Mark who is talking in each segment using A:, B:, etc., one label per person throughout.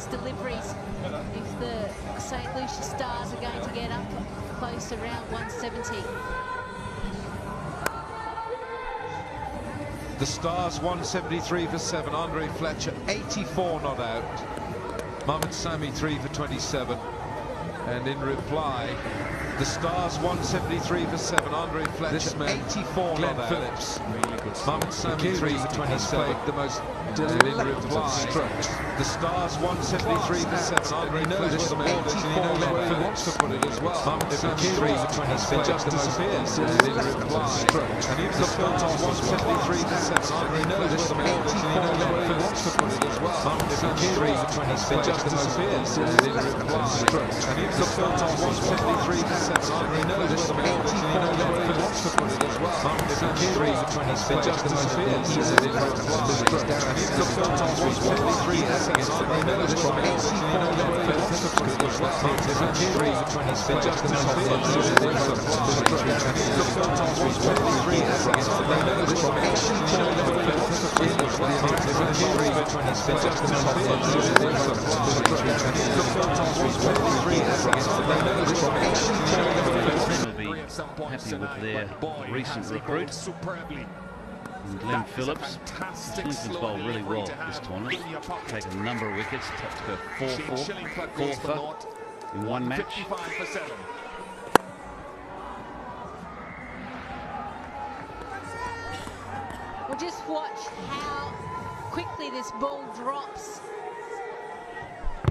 A: deliveries if the St. Lucia Stars are going to get up close around 170.
B: The Stars 173 for 7. Andre Fletcher 84 not out. Mohammad Sami 3 for 27. And in reply, the Stars 173 for 7. Andre Fletcher 84 not out. Phillips. Really good. Mohammad Sami 3 for 27. The most delicious strokes. The Stars 173 for 7. Andre knows what the ball is, and he knows where he wants to put it as well. Mohammad Sami 3 for 27. It just disappears. And in reply, and even the Stars 173 for 7. Andre knows what the ball is, and he knows where he wants to put it as well. Mohammad Sami 3 for 27. It just disappears. And in reply, and even the Stars 173 for 7. Andre knows what the ball is, and he knows where he wants to put it as well. Mohammad Sami 3 for 27. It just disappears. And in reply, the Stars 173 for 7. Andre knows what the ball is, and he knows where he wants to put it as well. Mohammad Sami 3 for 27. It just disappears. And in reply, the Stars 173 for 7. Andre knows what the ball is, and he knows where he wants to put it as well. Mohammad Sami 3 for 27. It just disappears. And in reply, the Stars 173 for 7. Andre knows what the ball is, and he knows where he wants to put it as well.
C: Happy with their recent recruit. And Glenn Phillips. Shillingford's bowled really well this tournament. Taken a number of wickets, took a 4-4 in one match.
A: Well, just watch how quickly this ball drops.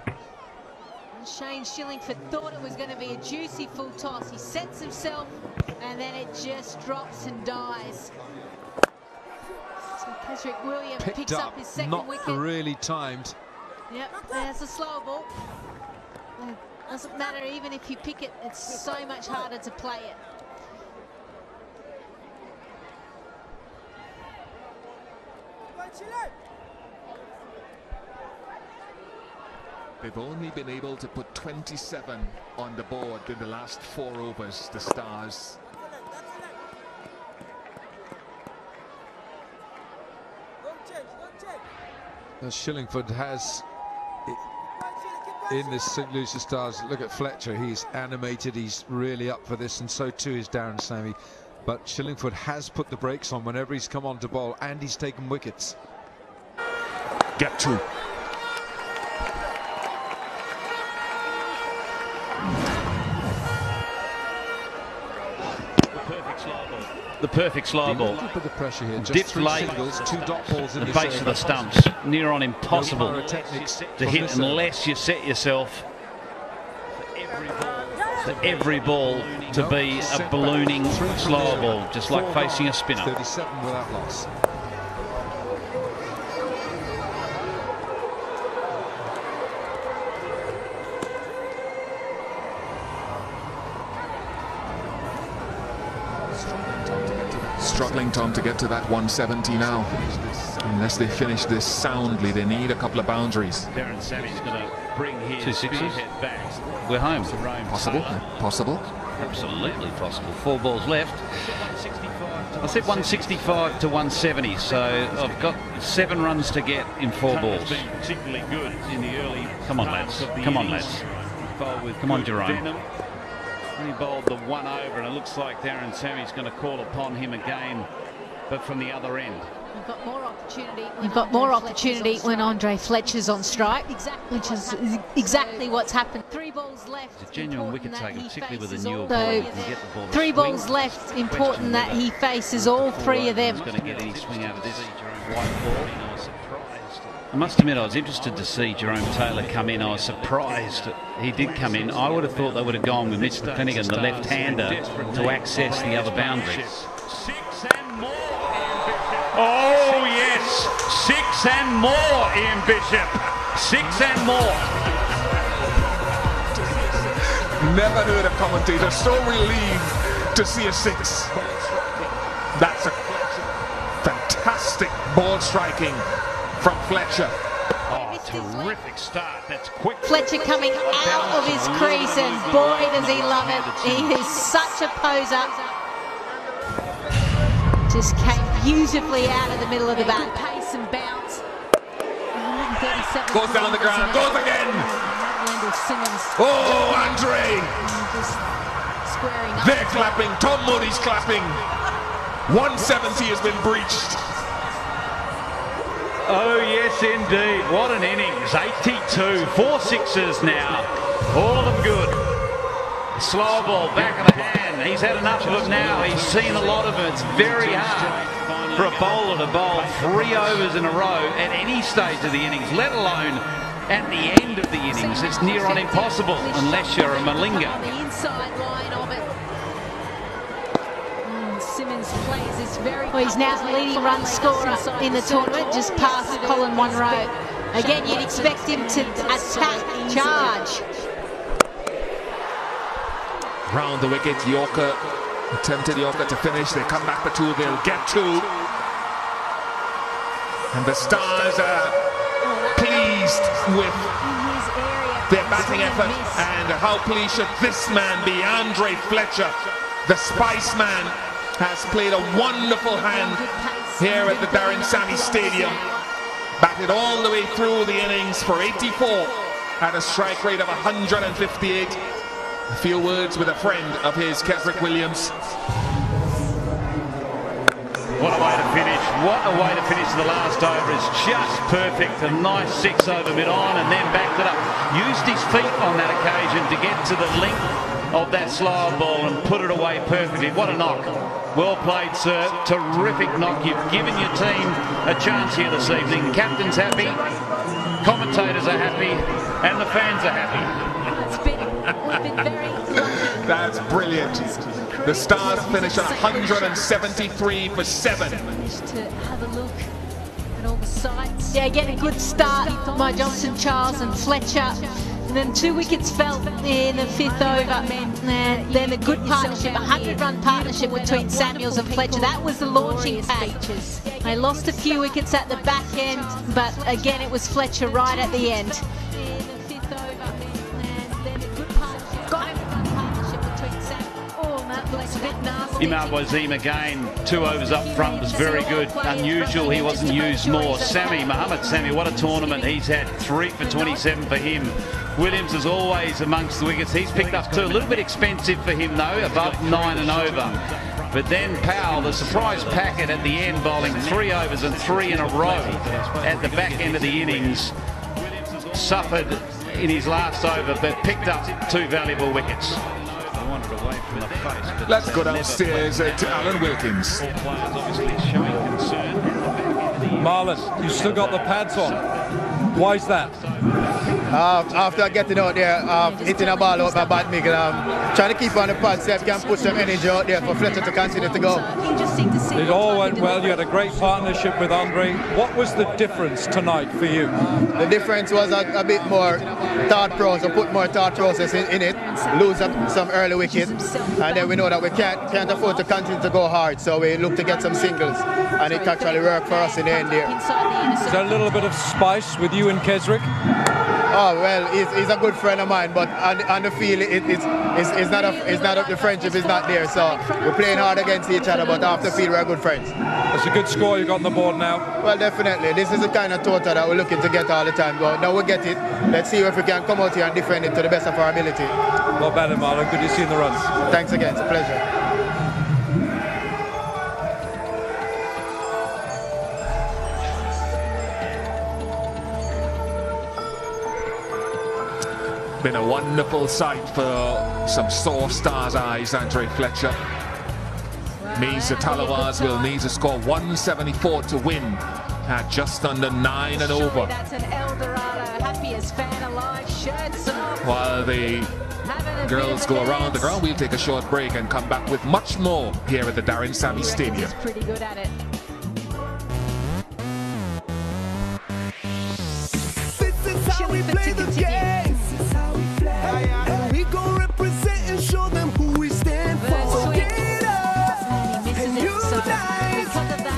A: And Shane Shillingford thought it was going to be a juicy full toss. He sets himself and then it just drops and dies. So Kesrick Williams picks up his second wicket.
B: Not really timed.
A: Yep, there's a slow ball. It doesn't matter even if you pick it, it's so much harder to play it.
D: They've only been able to put 27 on the board in the last 4 overs, the Stars.
B: Shillingford has, in this St. Lucia Stars, look at Fletcher, he's animated, he's really up for this, and so too is Darren Sammy. But Shillingford has put the brakes on whenever he's come on to bowl, and he's taken wickets.
D: Get two.
C: The perfect slow ball.
B: Put the pressure here. Just
C: Dipped
B: 3
C: late,
B: singles, 2 dot balls in
C: the base of the stumps, near on impossible to hit unless you set yourself for every ball to be a ballooning slow ball, just like facing a spinner.
B: 37 without loss.
D: Struggling, Tom, to get to that 170 now. Unless they finish this soundly, they need a couple of boundaries.
C: Darren Sammy's going to bring his 2 sixes back. We're home.
D: Possible? Possible?
C: Absolutely possible. 4 balls left. I said 165 to 170, so I've got 7 runs to get in 4 balls. Particularly good in the early. Come on, lads. Come on, lads. Come on, Jerome. He bowled the 1 over, and it looks like Darren Sammy's going to call upon him again, but from the other end.
A: You've got more opportunity when Andre Fletcher's on strike, which is exactly what's happened. 3 balls left.
C: It's a genuine wicket taker, particularly with a newer
A: ball.
C: So
A: 3 balls left. Important that he faces all 3 of them.
C: Going to get any swing out of this white ball. I must admit, I was interested to see Jerome Taylor come in. I was surprised he did come in. I would have thought they would have gone with Mr. Finnegan, the left-hander, to access the other boundary.
E: 6 and more, Ian Bishop. Oh, yes. 6 and more, Ian Bishop. 6 and more.
D: Never heard a commentator so relieved to see a 6. That's a fantastic ball striking from Fletcher.
E: Oh, terrific start. That's quick.
A: Fletcher coming out of his crease, and boy does he love it. He is such a poser. Just came beautifully out of the middle of the bat. Pace and bounce. 137.
D: Goes down the ground, goes again.
A: Simmons.
D: Oh, Andre!
A: Just squaring up.
D: They're clapping. Tom Moody's clapping. 170 has been breached.
C: Oh, yes, indeed. What an innings. 82. 4 sixes now. All of them good. Slow ball, back of the hand. He's had enough of it now. He's seen a lot of it. It's very hard for a bowler to bowl 3 overs in a row at any stage of the innings, let alone at the end of the innings. It's near on impossible unless you're a Malinga.
A: On the inside line of it. Simmons plays this very well. He's now the leading run scorer in the tournament, just past Colin Monroe. Again, you'd expect him to attack, charge.
D: Round the wicket, Yorker. Attempted Yorker to finish. They come back for 2. They'll get 2. And the Stars are pleased with their batting effort. And how pleased should this man be? Andre Fletcher, the Spice Man, has played a wonderful hand here at the Darren Sammy Stadium. Batted all the way through the innings for 84 at a strike rate of 158. A few words with a friend of his, Kesrick Williams.
C: What a way to finish. What a way to finish the last over. It's just perfect. A nice 6 over mid-on and then backed it up. Used his feet on that occasion to get to the length of that slower ball and put it away perfectly. What a knock. Well played, sir. Terrific knock. You've given your team a chance here this evening. Captain's happy, commentators are happy, and the fans are happy.
A: Been very lucky.
D: That's brilliant. The Stars finish at 173 for 7.
A: Managed to have a look at all the sides. Yeah, get a good start by Johnson, Charles and Fletcher. And then 2 wickets fell in the 5th over. And then a good partnership, a 100-run partnership between Samuels and Fletcher. That was the launching pad. They lost a few wickets at the back end, but again it was Fletcher right at the end.
C: Imad Wasim again, 2 overs up front was very good. Unusual he wasn't used more. Mohammad Sami, what a tournament he's had. 3 for 27 for him. Williams is always amongst the wickets. He's picked up 2. A little bit expensive for him though, above 9 and over. But then Powell, the surprise packet at the end, bowling 3 overs and 3 in a row at the back end of the innings. Suffered in his last over, but picked up 2 valuable wickets. Away from the face,
D: let's go downstairs to Alan Wilkins.
B: Marlon, you still got the pads on. Why is that?
F: After getting out there, hitting a ball out my bat, trying to keep on the pads so I can put some energy out there for Fletcher to continue to go.
B: It all went well. You had a great partnership with Andre. What was the difference tonight for you?
F: The difference was a bit more thought process, put more thought process in it, lose some early wickets, and then we know that we can't afford to continue to go hard, so we look to get some singles, and it actually worked for us in the end there.
B: Is there a little bit of spice with you and Kesrick?
F: Oh well, he's a good friend of mine, but on the field, it's not the friendship is not there. So we're playing hard against each other, but off the field we're good friends.
B: That's a good score you got on the board now.
F: Well, definitely. This is the kind of total that we're looking to get all the time. But now we get it. Let's see if we can come out here and defend it to the best of our ability.
B: Not bad, Marlon. Good to see you in the runs.
F: Thanks again. It's a pleasure.
D: Been a wonderful sight for some sore Stars eyes, Andre Fletcher. Means the Tallawahs will need to score 174 to win at just under 9 and over.
A: That's an Eldorado, happiest fan alive, shirts off.
D: While the girls go around the ground, we'll take a short break and come back with much more here at the Darren Sammy Stadium.
A: He's pretty good at it.
G: This is how we play the game. And we gon' represent and show them who we stand for. So get up and unite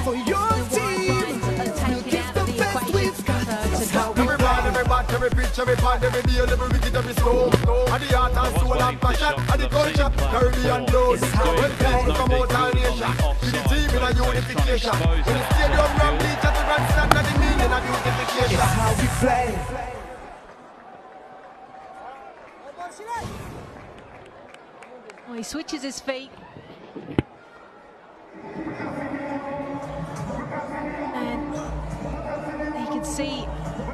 G: for your team. We'll get the best we've got. That's how we play.
H: Every bat, every pitch, every pond, every deal, every wicket, every score. And the heart and soul and passion, and the culture, Caribbean blood. When people come out all nation, to the team in a unification. When the stadium ram beach at the grandstand, and the meaning of unification.
G: It's how we play.
A: Well, he switches his feet. And you can see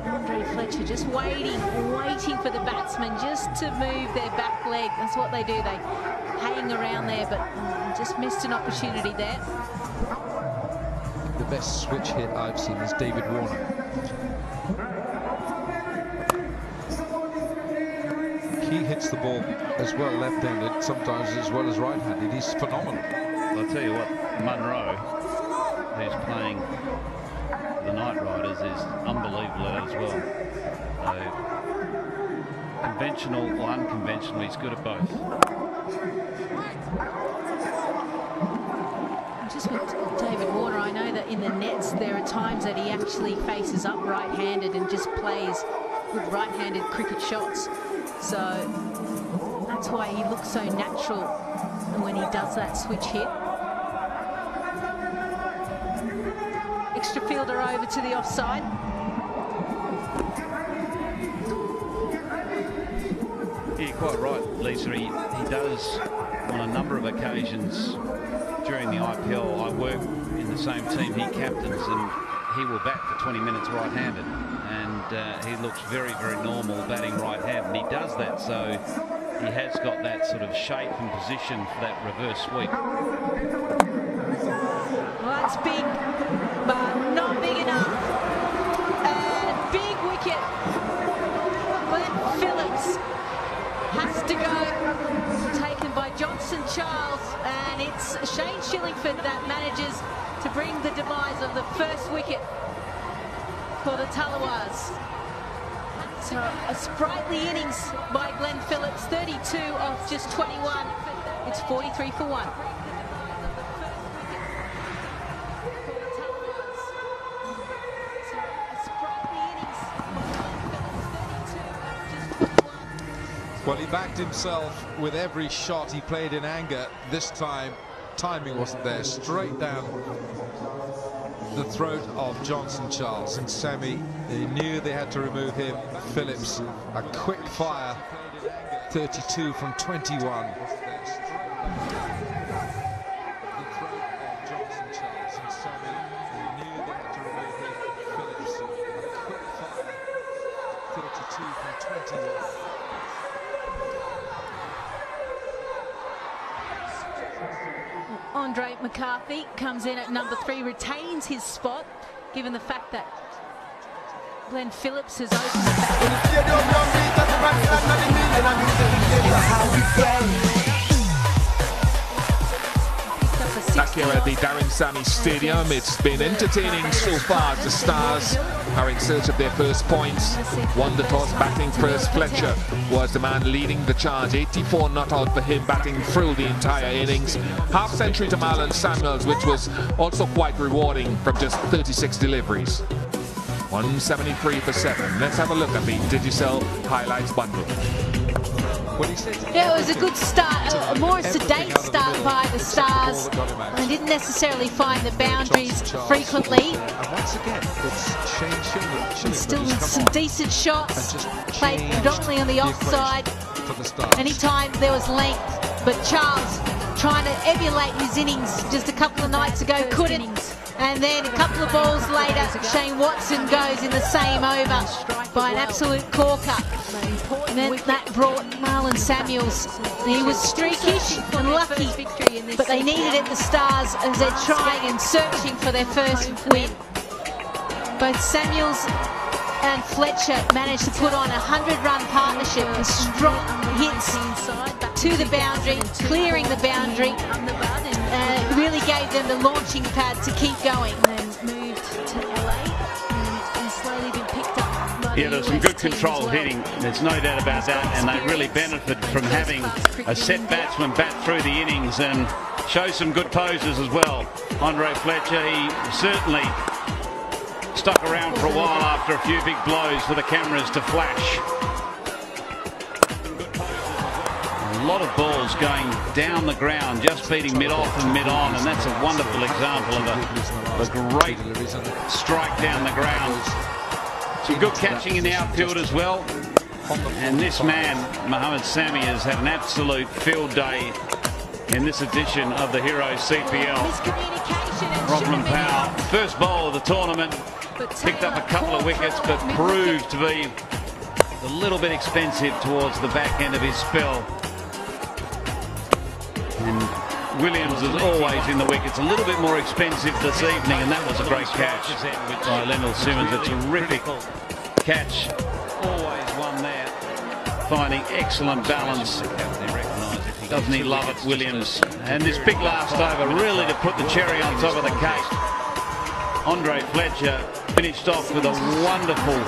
A: Andre Fletcher just waiting for the batsman just to move their back leg. That's what they do. They hang around there, but just missed an opportunity there.
B: The best switch hit I've seen is David Warner. He hits the ball as well left-handed, sometimes as well as right-handed. He's phenomenal.
C: I'll tell you what, Munro, who's playing the Knight Riders, is unbelievable at it as well. So, conventional or unconventional, he's good at both.
A: Just with David Warner, I know that in the nets there are times that he actually faces up right-handed and just plays with right-handed cricket shots. So that's why he looks so natural when he does that switch hit. Extra fielder over to the offside.
C: Yeah, you're quite right, Lisa. He does on a number of occasions during the IPL. I work in the same team he captains, and he will bat for 20 minutes right-handed, and he looks very, very normal batting right-handed, and he does that, so he has got that sort of shape and position for that reverse sweep.
A: Well, that's big, but not big enough. And big wicket. Glenn Phillips has to go. Taken by Johnson Charles, and it's Shane Shillingford that manages to bring the demise of the first wicket for the Tallawahs. So a sprightly innings by Glenn Phillips, 32 off just 21. It's 43 for 1.
B: Well, he backed himself with every shot he played in anger. This time, timing wasn't there. Straight down the throat of Johnson Charles. And Sammy, they knew they had to remove him. Phillips, a quick fire, 32 from 21.
A: Andre McCarthy comes in at number 3, retains his spot, given the fact that Glenn Phillips has opened
D: Back here at the Darren Sammy Stadium, it's been entertaining so far. The Stars are in search of their first points. Won the toss, batting first. Fletcher was the man leading the charge. 84 not out for him, batting through the entire innings. Half century to Marlon Samuels, which was also quite rewarding from just 36 deliveries. 173 for 7. Let's have a look at the Digicel highlights bundle.
A: Yeah, it was a good start, a more sedate start by the Stars. They didn't necessarily find the boundaries frequently.
B: And once again, it's Shane Shillingford.
A: Still some decent shots, played predominantly on the offside. Anytime there was length, but Charles trying to emulate his innings just a couple of nights ago, couldn't. And then a couple of balls later, Shane Watson goes in the same over by an absolute corker. And then that brought Marlon Samuels. He was streakish and lucky, but they needed it, the Stars, as they're trying and searching for their first win. Both Samuels and Fletcher managed to put on a 100-run partnership with strong hits to the boundary, clearing the boundary. Really gave them the launching pad to keep going. And moved to LA and slowly been picked up by
C: Yeah, there's some good control hitting, there's no doubt about that, and they really benefit from having a set batsman bat through the innings and show some good poses as well. Andre Fletcher, he certainly stuck around for a while after a few big blows for the cameras to flash. A lot of balls going down the ground, just beating mid-off and mid-on, and that's a wonderful example of a great strike down the ground. Some good catching in the outfield as well. And this man, Mohammad Sami, has had an absolute field day in this edition of the Hero CPL. Rodman Powell, first bowl of the tournament, picked up a couple of wickets, but proved to be a little bit expensive towards the back end of his spell. And Williams is always in the wickets, a little bit more expensive this evening, and that was a great catch by Lendl Simmons. A terrific catch, always one there, finding excellent balance. Doesn't he love it, Williams? And this big last over really to put the cherry on top of the cake. Andre Fletcher finished off with a wonderful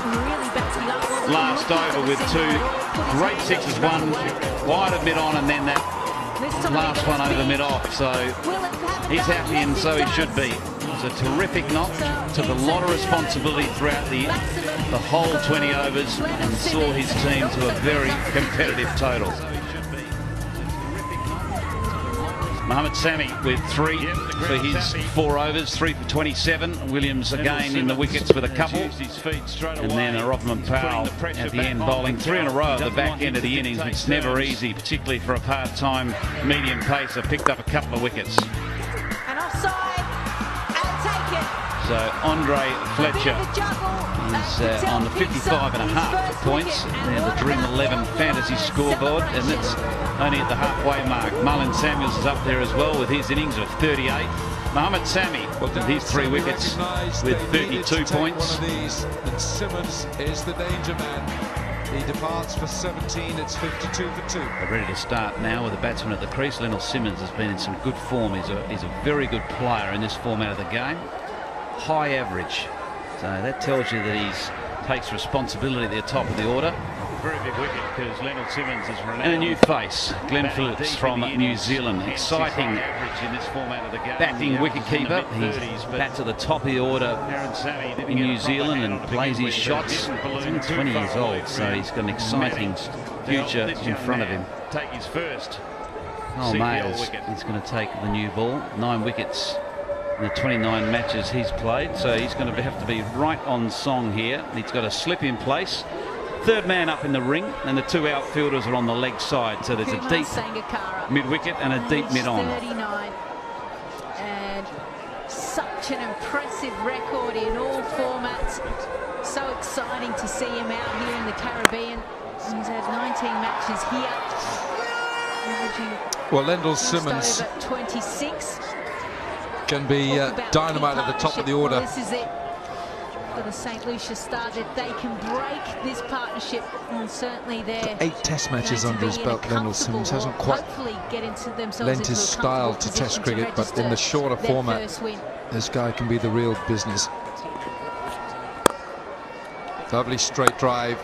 C: last over with two great sixes, one wide of mid-on and then that last one over mid-off. So he's happy, and so he should be. It was a terrific knock, took a lot of responsibility throughout the whole 20 overs and saw his team to a very competitive total. Mohammad Sami with 3 for his 4 overs, 3 for 27. Williams again in the wickets with a couple. And then Rodman Powell at the end bowling 3 in a row at the back end of the innings. It's never easy, particularly for a part-time medium pacer. Picked up a couple of wickets.
A: And offside, and take it.
C: So Andre Fletcher is on the 55.5 points. They're the Dream 11 fantasy scoreboard, and it's only at the halfway mark. Marlon Samuels is up there as well with his innings of 38. Mohammad Sami with his 3 wickets with 32 points.
B: And Simmons is the danger man. He departs for 17. It's 52 for 2.
C: They're ready to start now with the batsman at the crease. Lendl Simmons has been in some good form. He's a very good player in this format of the game. High average. So that tells you that he takes responsibility at the top of the order.
E: Very big wicket because Lendl Simmons is renowned.
C: And a new face, Glenn Phillips from New Zealand. Exciting batting wicketkeeper. He bats at the top of the order in New Zealand and plays his shots. He's only 20 years old, so he's got an exciting future in front of him.
E: Take his first.
C: Oh, Mayers, he's going to take the new ball. 9 wickets in the 29 matches he's played, so he's going to have to be right on song here. He's got a slip in place. 3rd man up in the ring, and the 2 outfielders are on the leg side, so there's a deep mid-wicket and a deep mid-on.
A: 39, and such an impressive record in all formats. So exciting to see him out here in the Caribbean. He's had 19 matches here.
B: Well, Lendl Simmons
A: 26
B: can be dynamite at the top of the order.
A: This is it for the St. Lucia Stars, if they can break this partnership, and certainly they're
B: 8 test matches under his belt. Lendl Simmons hasn't quite lent his style to test cricket, but in the shorter format, this guy can be the real business. Lovely straight drive.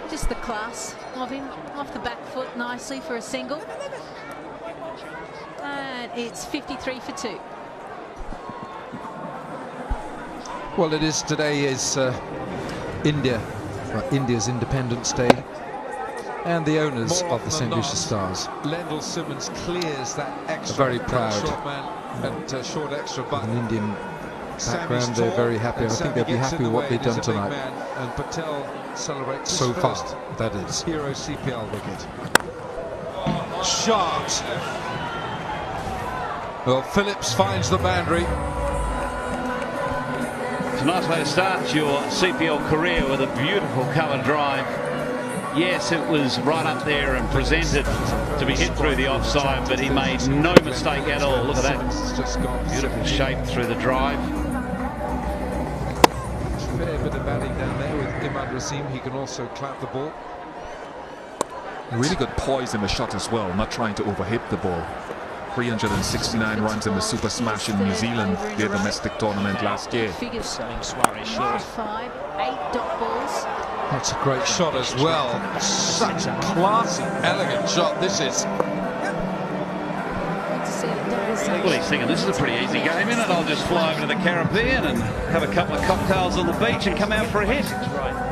A: Just the class of him, off the back foot nicely for a single. And it's 53 for 2.
B: Well, it is today is India's Independence Day, and the owners of the St. Lucia Stars. Lendl Simmons clears that extra. Very proud. Short man and short extra button.
F: An Indian background, they're very happy. I think they'll be happy with what they've done tonight.
B: And Patel celebrates
F: so far, that is.
B: Hero CPL wicket. Shot. Well, Phillips finds the boundary.
C: It's a nice way to start your CPL career with a beautiful cover drive. Yes, it was right up there and presented to be hit through the offside, but he made no mistake at all. Look at that. Beautiful shape through the drive.
B: Fair bit of batting down there with Imad Rasim. He can also clap the ball.
D: A really good poise in the shot as well, not trying to overhit the ball. 369 runs in the Super Smash in New Zealand, their domestic tournament last year.
B: That's a great shot as well. Such a classy, elegant shot this is.
C: Well, he's thinking this is a pretty easy game, isn't it? I'll just fly over to the Caribbean and have a couple of cocktails on the beach and come out for a hit.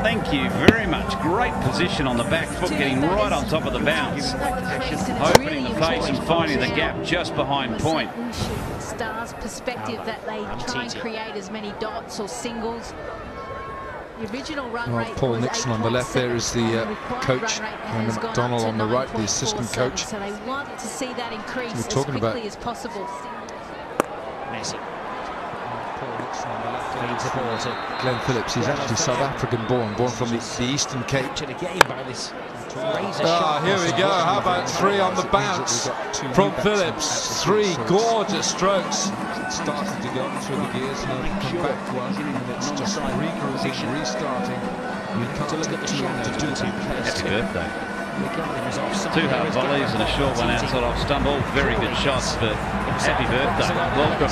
C: Thank you very much. Great position on the back foot, getting right on top of the bounce. Opening the face and finding the gap just behind point.
A: Stars' perspective that they try and create as many dots or singles. The original run
B: Well,
A: rate
B: Paul
A: was
B: Nixon on the left there is the coach, and McDonald on the right, the assistant coach.
A: So they want to see that increase
B: We're
A: as
B: talking
A: quickly
B: about
A: as possible.
I: Messi.
B: Paul Nixon on the left. Glenn Phillips, he's actually South African born from the Eastern Cape. Here we go. How about 3 on the bounce from Phillips? 3 gorgeous strokes. Started to go through the gears, now come back one, and it's just regrouping, restarting. You can't look at too long to do that.
C: Happy birthday. 2 hard volleys and a short one outside off stump. All very good shots, but happy birthday. Welcome,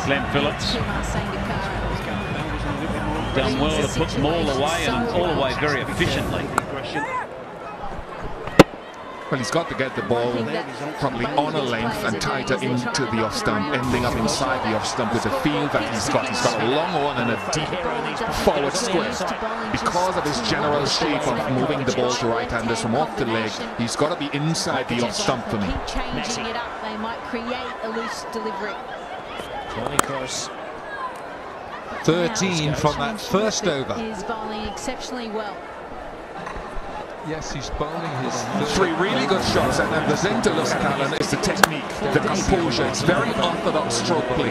C: Glenn Phillips. Done well to put them all away, and all away very efficiently.
D: Well, he's got to get the ball probably on a length and tighter into the off stump, ending up inside the off stump with the feel that he's got. He's got a long one and a deep forward square. Because of his general shape of moving the ball to right-handers from off the leg, he's got to be inside the off stump for me.
A: Keep changing it up, they might create a loose delivery.
B: 13 from that first over.
A: He's bowling exceptionally well.
B: Yes, he's bowling his
D: 3 really good shots, and the thing to look at, Alan, is the technique, the composure. It's very orthodox stroke play.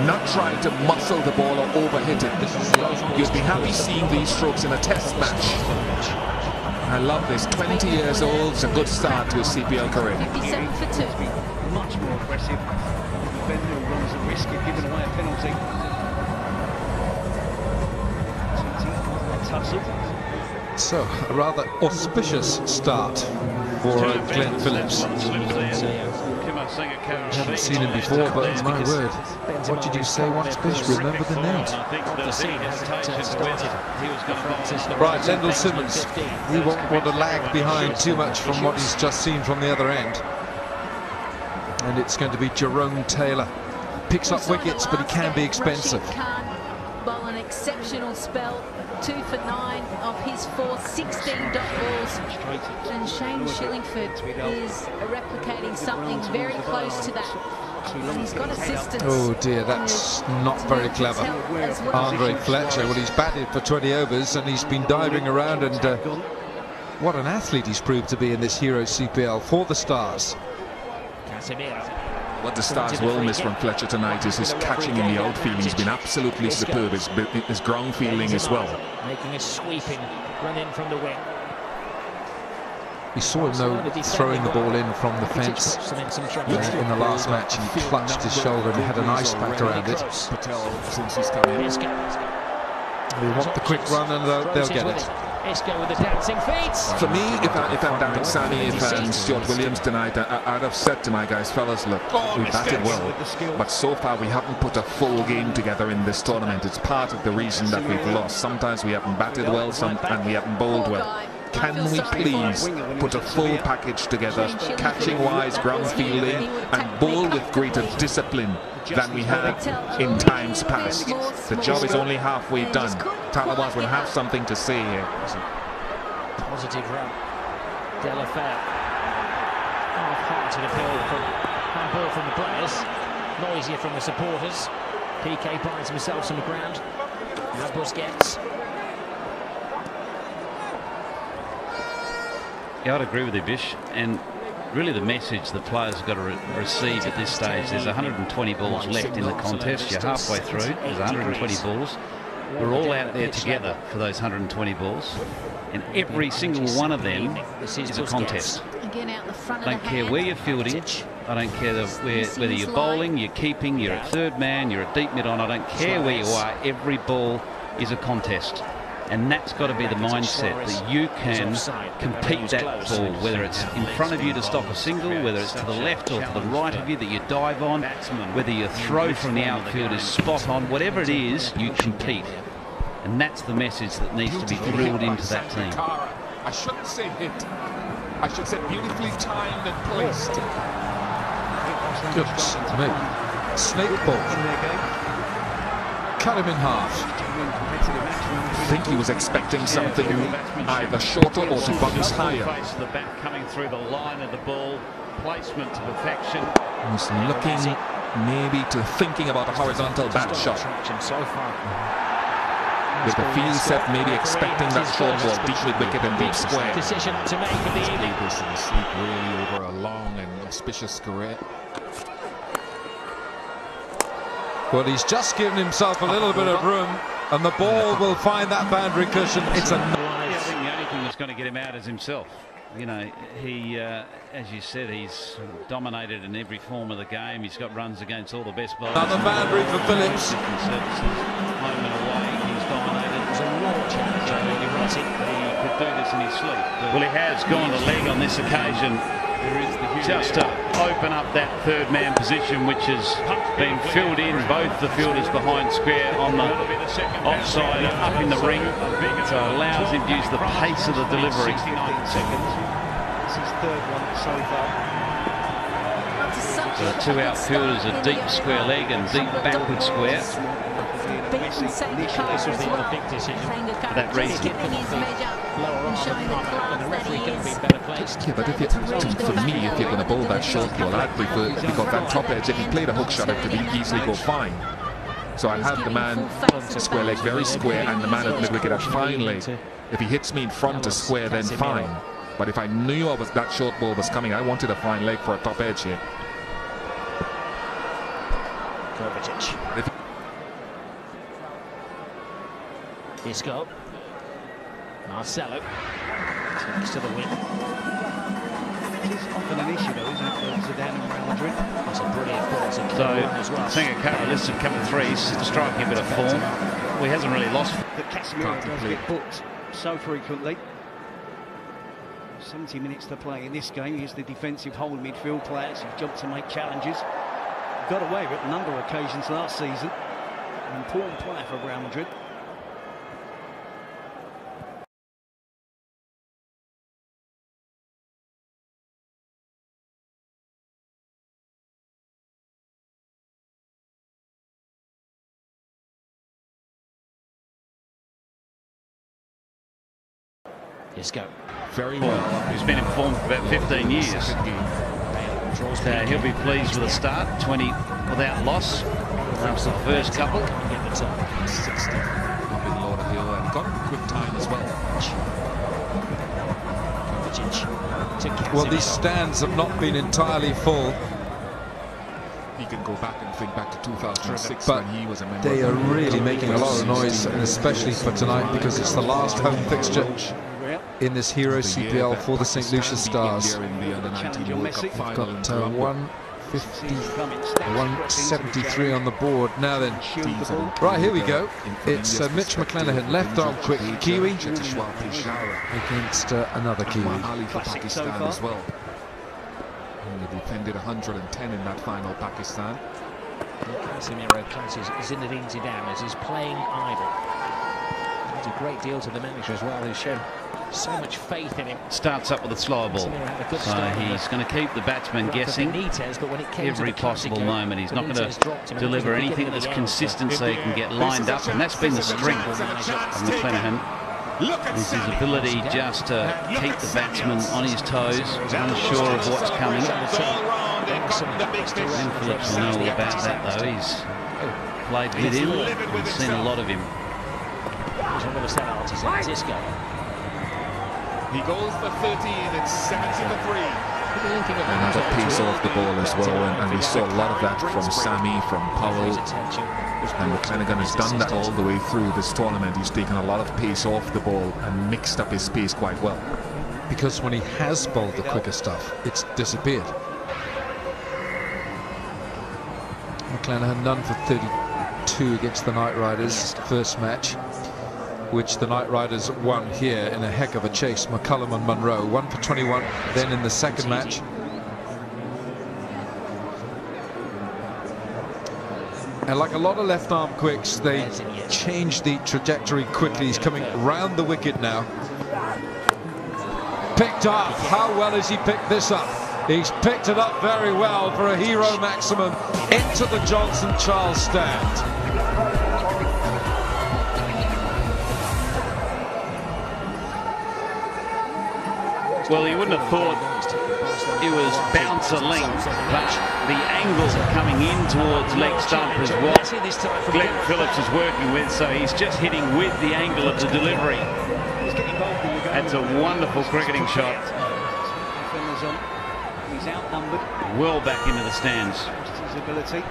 D: Not trying to muscle the ball or overhit it. You'd be happy seeing these strokes in a test match. I love this. 20 years old, it's a good start to his CPL career.
A: 57 for 2.
E: Much more aggressive. Defender runs the risk of giving away a penalty. Tussle.
B: So, a rather auspicious start for Glenn Phillips. Haven't seen him before, but my word, what did you say once, Bish? Remember the name. Right, Lendl Simmons. We won't want to lag behind too much from what he's just seen from the other end. And it's going to be Jerome Taylor. Picks up wickets, but he can be expensive.
A: Bowl an exceptional spell. 2 for 9 of his 4 16 dot balls, and Shane Shillingford is replicating something very close to that. And he's got assistance.
B: Oh dear, that's not very clever. Andre Fletcher, well, he's batted for 20 overs and he's been diving around, and what an athlete he's proved to be in this Hero CPL for the Stars.
D: What the Stars will miss from Fletcher tonight is his catching in the outfield. He's been absolutely superb. His ground fielding as well.
I: Making a sweeping run in from the wing.
B: We saw him though throwing the ball in from the fence in the last match. He clutched his shoulder and had an ice pack around it.
D: Since he's come in.
B: They want the quick run and they'll get it.
I: Isco with the dancing feet.
D: For me, if I'm Darren Sammy, if Stuart Williams tonight, I'd have said to my guys, fellas, look, we batted well, but so far we haven't put a full game together in this tournament. It's part of the reason that we've lost. Sometimes we haven't batted well, and we haven't bowled well. Can we please put a full package together, catching-wise, ground fielding, and bowl with greater discipline than we have in times past? The job is only halfway done. Tallawahs will have something to say here.
I: Positive run. Delafair. Half-hearted appeal from handball from the players. Noisier from the supporters. PK finds himself on the ground. Now Busquets.
C: Yeah, I'd agree with you, Bish. And really the message the players have got to receive at this stage, there's 120 balls left in the contest. You're halfway through. There's 120 balls. We're all out there together for those 120 balls. And every single one of them is a contest.
A: Again, out the front
C: I don't care where you're fielding. I don't care whether you're bowling, you're keeping, you're a third man, you're a deep mid on. I don't care where you are. Every ball is a contest. And that's got to be the mindset, that you can compete that ball, whether it's in front of you to stop a single, whether it's to the left or to the right of you that you dive on, whether your throw from the outfield is spot on, whatever it is, you compete. And that's the message that needs to be drilled into that team.
D: I shouldn't say hit. I should say beautifully timed and placed.
B: Goodness me. Snake ball. Cut him in half.
D: I think he was expecting something either shorter or to bounce higher.
E: The bat coming through the line of the ball, placement to perfection.
D: He's looking maybe to thinking about a horizontal bat shot. With the field set, maybe expecting that short ball deep mid wicket and deep square.
I: Decision to make in the evening.
D: Sleep really over a long and auspicious career.
B: Well, he's just given himself a little bit of room, and the ball will find that boundary cushion. It's a.
C: I think the only thing that's going to get him out is himself. You know, he, as you said, he's dominated in every form of the game. He's got runs against all the best bowlers.
B: Another boundary for Phillips.
C: Home and away, he's dominated.
I: It was a raw challenge.
C: He could do this in his sleep. Well, he has gone to leg on this occasion, just to open up that third man position, which has been filled in, both the fielders behind square on the offside and up in the ring, so it allows him to use the pace of the delivery.
I: 69 seconds. This is third one so far.
C: The two outfielders are deep square leg and deep backward square.
I: This was the other big decision.
C: That reason.
D: Yeah, but if for me, if you're going to bowl that short ball, I'd prefer, because that top edge, if he played a hook shot, it could easily go fine. So I'd have the man square leg very square and the man at mid wicket at fine leg. If he hits me in front to square, then fine. But if I knew that short ball was coming, I wanted a fine leg for a top edge here.
I: Isco. Marcelo takes to the wing.
J: It's often an issue, though, isn't it, for Zidane and Real Madrid?
I: That's a brilliant ball to
C: So, I think a couple listed couple of threes, striking a bit of form. Well, he hasn't really lost.
J: That Casemiro does get booked so frequently. 70 minutes to play in this game. He's the defensive whole midfield players who've jumped to make challenges. Got away with it on a number of occasions last season. An important player for Real Madrid.
I: Isco.
C: Very well. He's been informed for about 15 years. He'll be pleased with the start. 20 without loss. After the first couple.
D: 60 up in Lauderhill and got a quick time as well.
B: Well, these stands have not been entirely full.
D: He can go back and think back to 2006
B: but
D: when he was a member.
B: They are really making a lot of noise, and especially for tonight, because it's the last home fixture in this Hero CPL for the St. Lucia Stars. We've got 173 on the board. Now then, right, here we go. It's Mitch McClenaghan, left arm quick Kiwi against another Kiwi.
D: Pakistan as well. And they defended 110 in that final Pakistan.
I: Casemiro classes Zinedine Zidane as he's playing idle. It's a great deal to the manager as well, who's shown so much faith in him.
C: Starts up with a slower ball. So he's going to keep the batsman guessing every possible moment. He's not going to deliver anything that's consistent so he can get lined up, and that's been the strength of McClenaghan. Is his ability just to keep the batsman on his toes, unsure of what's coming. And Phillips will know all about that, though. He's played with him and seen a lot of him.
I: He's one of the penalties, and Isco.
D: He goes for 13, it's 73.
J: Another
D: piece off the ball as well, and we saw a lot of that from Sammy, from Powell. And McClenaghan has done that all the way through this tournament. He's taken a lot of pace off the ball and mixed up his pace quite well.
B: Because when he has bowled the quicker stuff, it's disappeared. McClenaghan none for 32 against the Knight Riders, first match, which the Knight Riders won here in a heck of a chase. McCullum and Munro, 1 for 21. Then in the second match, and like a lot of left arm quicks, they change the trajectory quickly. He's coming round the wicket now. Picked up. How well has he picked this up? He's picked it up very well for a hero maximum into the Johnson Charles stand.
C: Well, you wouldn't have thought it was bouncer length, but the angle coming in towards leg stump is what Glenn Phillips is working with, so he's just hitting with the angle of the delivery. That's a wonderful cricketing shot.
J: He's outnumbered.
C: Well back into the stands.
J: His ability.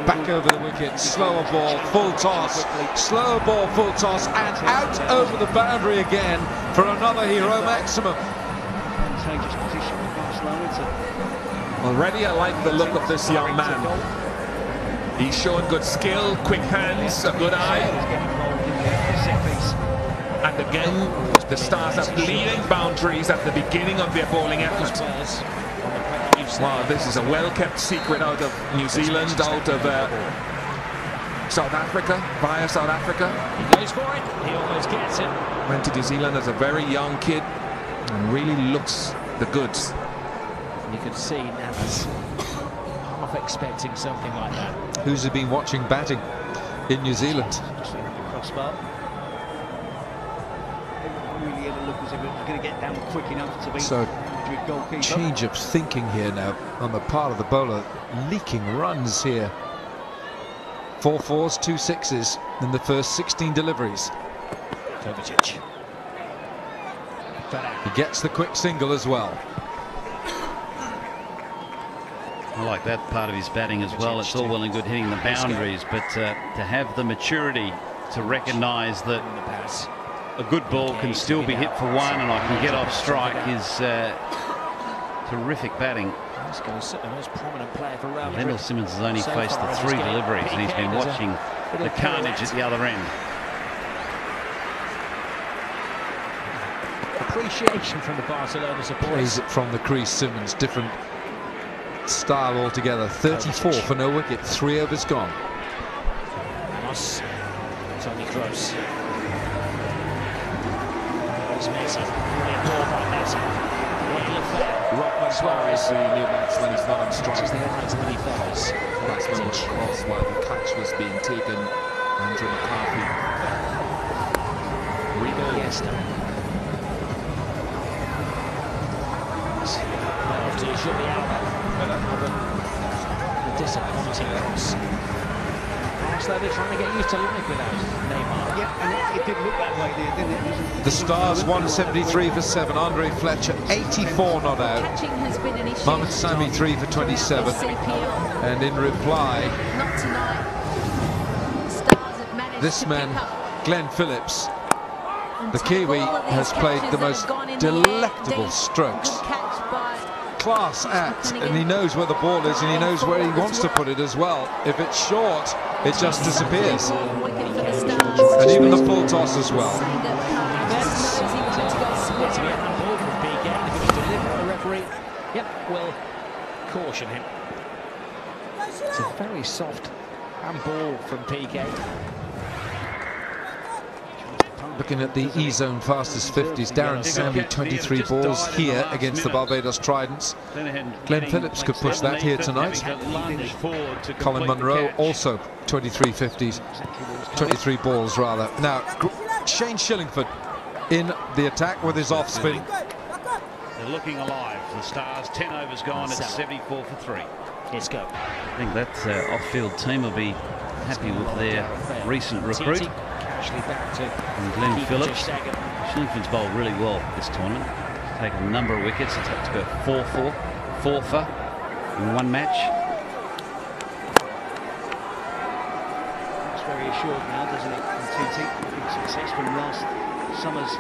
B: Back over the wicket, slower ball, full toss, slower ball, full toss, and out over the boundary again for another hero maximum.
D: Already I like the look of this young man. He's showing good skill, quick hands, a good eye. And again, the Stars are bleeding boundaries at the beginning of their bowling effort. Wow, this is a well-kept secret out of New Zealand, out of South Africa, via South Africa.
I: He goes for it, he almost gets it.
D: Went to New Zealand as a very young kid and really looks the goods.
I: You could see Nevis half expecting something like that.
B: Who's been watching batting in New Zealand?
J: Crossbar. Really ever look as if it was going to get down quick enough to be
B: So
J: goalkeeper.
B: change of thinking here now on the part of the bowler, leaking runs here. 4 4s, 2 6s in the first 16 deliveries.
I: Kovacic.
B: He gets the quick single as well.
C: I like that part of his batting as well. It's all well and good hitting the boundaries, but to have the maturity to recognise that a good ball can still be hit for one and I can get off strike is terrific batting. Wendell Simmons has only faced the 3 deliveries and he's been watching the carnage at the other end.
I: Appreciation from the Barcelona supporters.
B: Plays it from the crease, Simmons, different style altogether. 34 for no wicket, 3 overs gone.
I: Moss, Tony Gross. There's Messi. Brilliant ball by Messi. Rockman Suarez.
D: The new batsman is not on strike.
I: Which is the eyes of the defenders.
D: Batsman was crossed while the catch was being taken. Andrew McCarthy. Rebound.
I: Yes, no. Penalty should be out. The disappointing cross. Slowly trying to get used to life without Neymar.
J: Yeah, and it did look that way there, didn't it?
B: The Stars 173 for 7. Andre Fletcher 84 not out.
A: Catching has been an issue.
B: Mohammad Sami 3 for 27.
A: CPL.
B: And in reply,
A: Not tonight. Stars have managed
B: this
A: to
B: man,
A: pick up
B: Glenn Phillips,
A: and
B: the
A: take
B: Kiwi,
A: all of these
B: has played
A: catches
B: the
A: that
B: most
A: have gone in the air.
B: delectable
A: Deep.
B: strokes.
A: Good catch by
B: Class act, and he knows where the ball is and he knows where he wants to put it as well. If it's short, it just disappears. And even the full toss as well.
I: Yep, will caution him. It's a very soft handball from PK.
B: Looking at the E-zone fastest 50s, Darren Sammy 23 balls here against the Barbados Tridents. Glenn Phillips could push that here tonight. Colin Munro also 23 50s, 23 balls rather. Now Shane Shillingford in the attack with his off spin.
C: They're looking alive. The Stars 10 overs gone at 74 for 3.
I: Let's go.
C: I think that off-field team will be happy with their recent recruit. And Glenn Phillips. Shillingford's bowled really well this tournament. He's taken a number of wickets. He's had to go 4-4, 4-for in one match.
J: It's very assured now, doesn't it, from TT? Big success from last summer's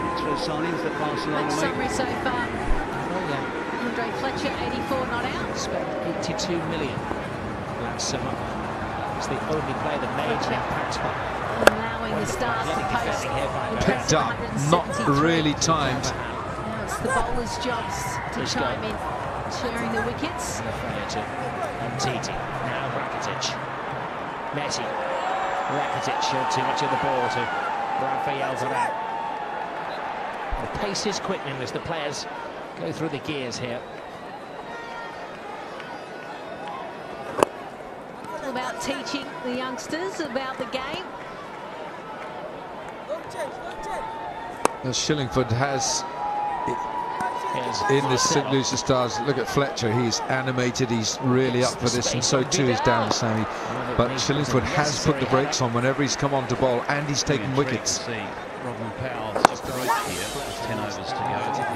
J: transfer signings that Barcelona made.
A: Summary so far.
I: Oh, yeah.
A: Andre Fletcher 84 not out.
I: Spent 82 million last summer. It's the only player that made an impact.
A: Allowing the Stars to post.
B: Picked up, not really timed.
A: Now it's the bowlers' jobs to chime in, sharing the wickets.
I: And TT. Now Rakitic. Messi. Rakitic showed too much of the ball to Alzarri. The pace is quickening as the players go through the gears here.
A: All about teaching the youngsters about the game.
B: Shillingford has in this St. Lucia Stars. Look at Fletcher, he's animated, he's really up for this, and so too is Darren Sammy. But Shillingford has put the brakes on whenever he's come on to bowl, and he's taken wickets.
C: Rodman Powell's approach here. 10 overs to go.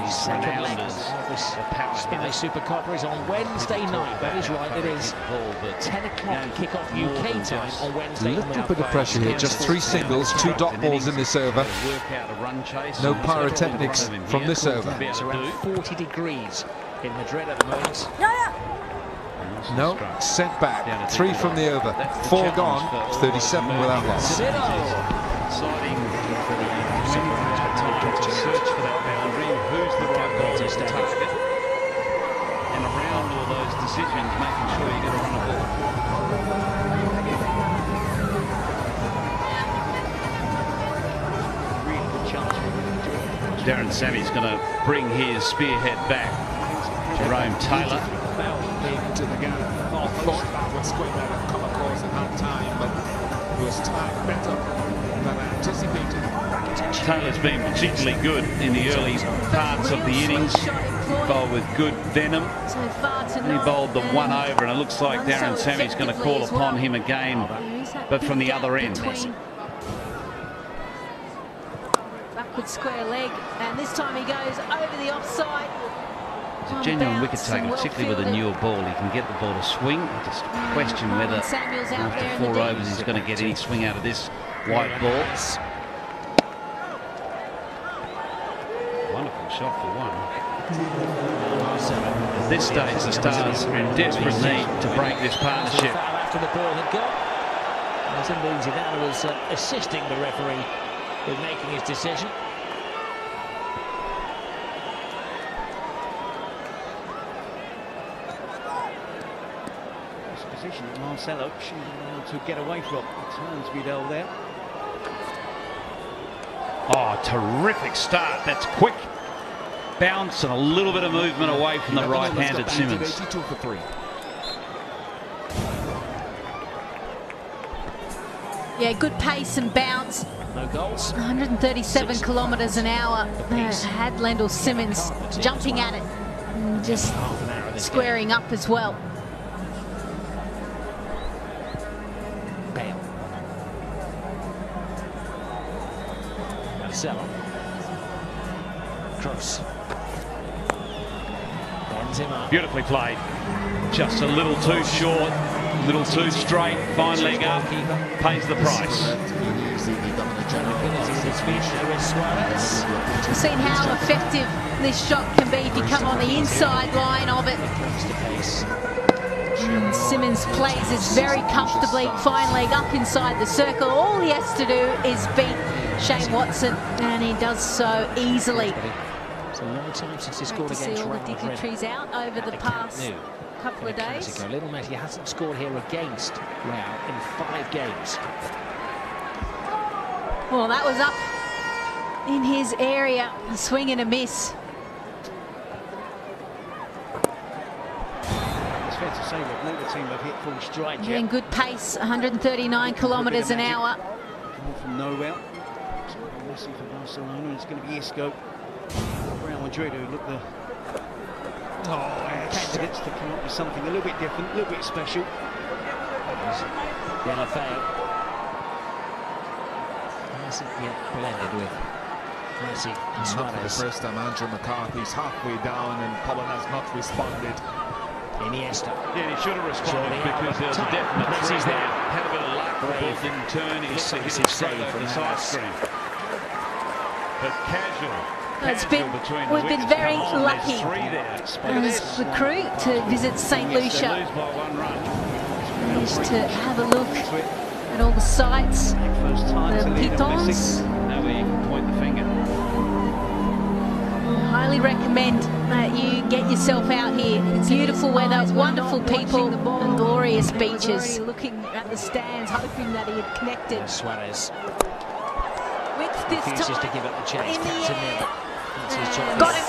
C: He's renowned as the power hitter.
I: Super Copper is on Wednesday night. That is right, it is 10 o'clock kick-off UK time on Wednesday.
B: A little bit of pressure here, just 3 singles, 2 dot balls in this over. No pyrotechnics from this over.
I: It's around 40 degrees in Madrid at the moment.
B: No, sent back. 3 from the over. 4 gone, 37 without loss.
C: Deciding to search for that boundary, who's the right ball to target, and around all those decisions, making sure you get a run of ball. Darren Sammy's going to bring his spearhead back. Jerome Taylor.
D: Into the gap. I thought that was going to come across at half time, but it was timed better than I anticipated.
C: Taylor's been particularly good in the early parts of the innings. Bowled with good venom. He bowled the 1 over, and it looks like Darren Sammy's going to call upon him again, but from the other end.
A: Backward square leg, and this time he goes over the offside.
C: He's a genuine wicket taker, particularly with a newer ball. He can get the ball to swing. Just question whether after 4 overs he's going to get any swing out of this white ball. Wonderful shot for 1. At this stage, the Stars are in desperate need to break this partnership.
I: After the ball had gone, Hasan was assisting the referee with making his decision.
J: Position that Marcelo should be able to get away from. Turns Vidal there.
C: Oh, terrific start. That's quick bounce and a little bit of movement away from the right-handed Simmons.
A: Yeah, good pace and bounce.
I: No goals.
A: 137 kilometres an hour. Had Lendl Simmons jumping at it and just squaring up as well.
I: Cross.
C: Beautifully played. Just a little too short, a little too straight. Fine leg up, pays the price.
A: We've seen how effective this shot can be if you come on the inside line of it. And Simmons plays this very comfortably, fine leg up inside the circle. All he has to do is beat Shane Watson, and he does so easily.
I: It's a long time since he scored against
A: all the dignitaries out over the past couple of days.
I: Little Matty hasn't scored here against Rao in 5 games.
A: Well, that was up in his area, a swing and a miss.
J: It's fair to say that neither team have hit full stride yet.
A: And good pace, 139 kilometres an hour.
J: Coming from nowhere. Messi for Barcelona, it's going to be Isco. Real Madrid who look the candidates to come up with something a little bit different, a little bit special.
I: Delafeu hasn't yet blended with Messi and Suarez.
D: For the first time, Andrew McCarthy's halfway down and Pollen has not responded.
I: Iniesta.
C: Yeah, he should have responded because there's a definite Messi's there. Had a bit of luck, the ball didn't turn, he looked to hit it straight over the side screen. But
A: we've been very lucky as the crew to visit St. Lucia. Managed to have a look at all the sites, the pitons.
C: Now we can point the finger.
A: Highly recommend that you get yourself out here. Beautiful weather, wonderful people, and glorious beaches. Looking at the stands, hoping that he had connected.
I: Suarez.
A: With this
I: refuses
A: time
I: to give up the chase.
A: in the air.
I: Got
A: Got it.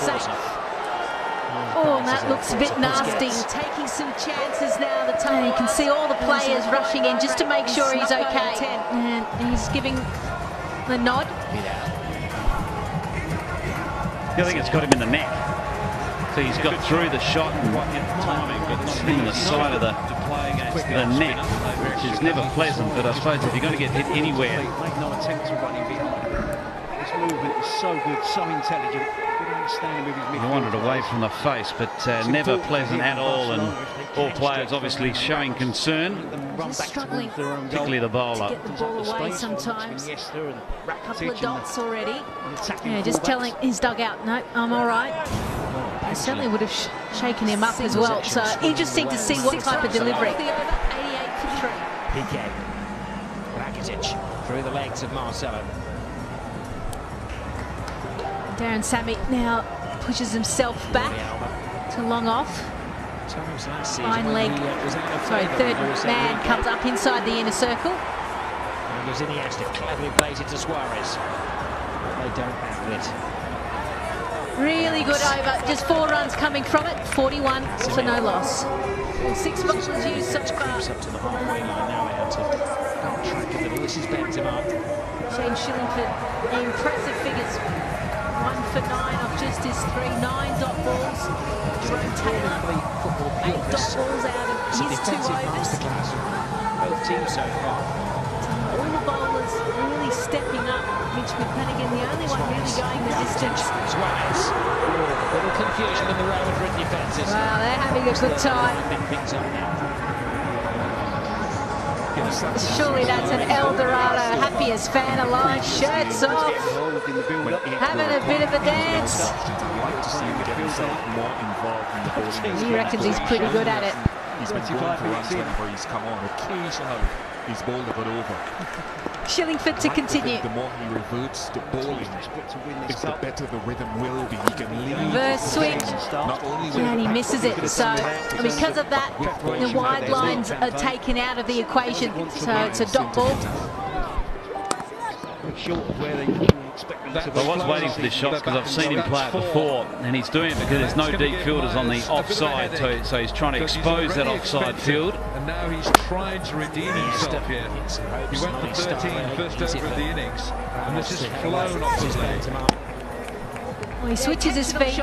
A: Oh, that looks a bit nasty. Taking some chances now. The time you can see all the players rushing in just to make sure he's okay. And he's giving the nod.
C: I think it's got him in the neck. So he's got through the shot and in the side of the neck, which is never pleasant, but I suppose if you're going to get hit anywhere.
J: Make no attempt to run in behind him. His movement is so good, so intelligent. Good understanding with his midfield.
C: He wanted away from the face, but never pleasant at all, and all players obviously showing concern,
A: Just struggling
C: particularly the bowler.
A: to get the ball away sometimes. A couple of dots already. Yeah, just telling his dugout, no, I'm all right. I certainly would have shaken him up as well. So interesting to see what type of delivery. 88 for 3.
I: Piquet. Rakitic through the legs of Marcelo.
A: Darren Sammy now pushes himself back to long off. Fine leg. Sorry, third man comes up inside the inner circle.
I: And was Iniesta cleverly plays it to Suarez. They don't have it.
A: Really good over. Just 4 runs coming from it. 41 for no loss. 6 bowlers used so far.
I: Up to the halfway line now out of track of it. This is Benzema.
A: Shane Shillingford, impressive figures. 1 for 9 off just his 3 9-dot balls. Jerome Taylor, 8 dot balls out of his 2 overs.
I: Both teams so far.
A: All the bowlers really stepping up. Mitch McClenaghan, the only one really going the distance.
I: Suarez. Little confusion in the Real Madrid defences.
A: Wow, they're having a good time.
I: Things up now.
A: Surely that's an El Dorado happiest fan alive. Shirts off, having a bit of a dance. He reckons he's pretty good at it.
K: He's been going for runs whenever he's come on. Occasionally, he's bowled a bit over.
A: Shillingford to continue.
K: The more he reverts to bowling, the better the rhythm will be. He can lead.
A: Reverse swing, and he misses it. So because of that, the wide lines are taken out of the equation. So it's a dot ball.
J: Short of where they expect them to be.
C: I was waiting for this shot because I've seen him play it before, and he's doing it because there's no deep fielders on the offside, so he's trying to expose that offside field.
B: And now he's trying to redeem himself here. He went for 13 first over of the innings, and this has flown off his leg.
A: Well, he switches his feet.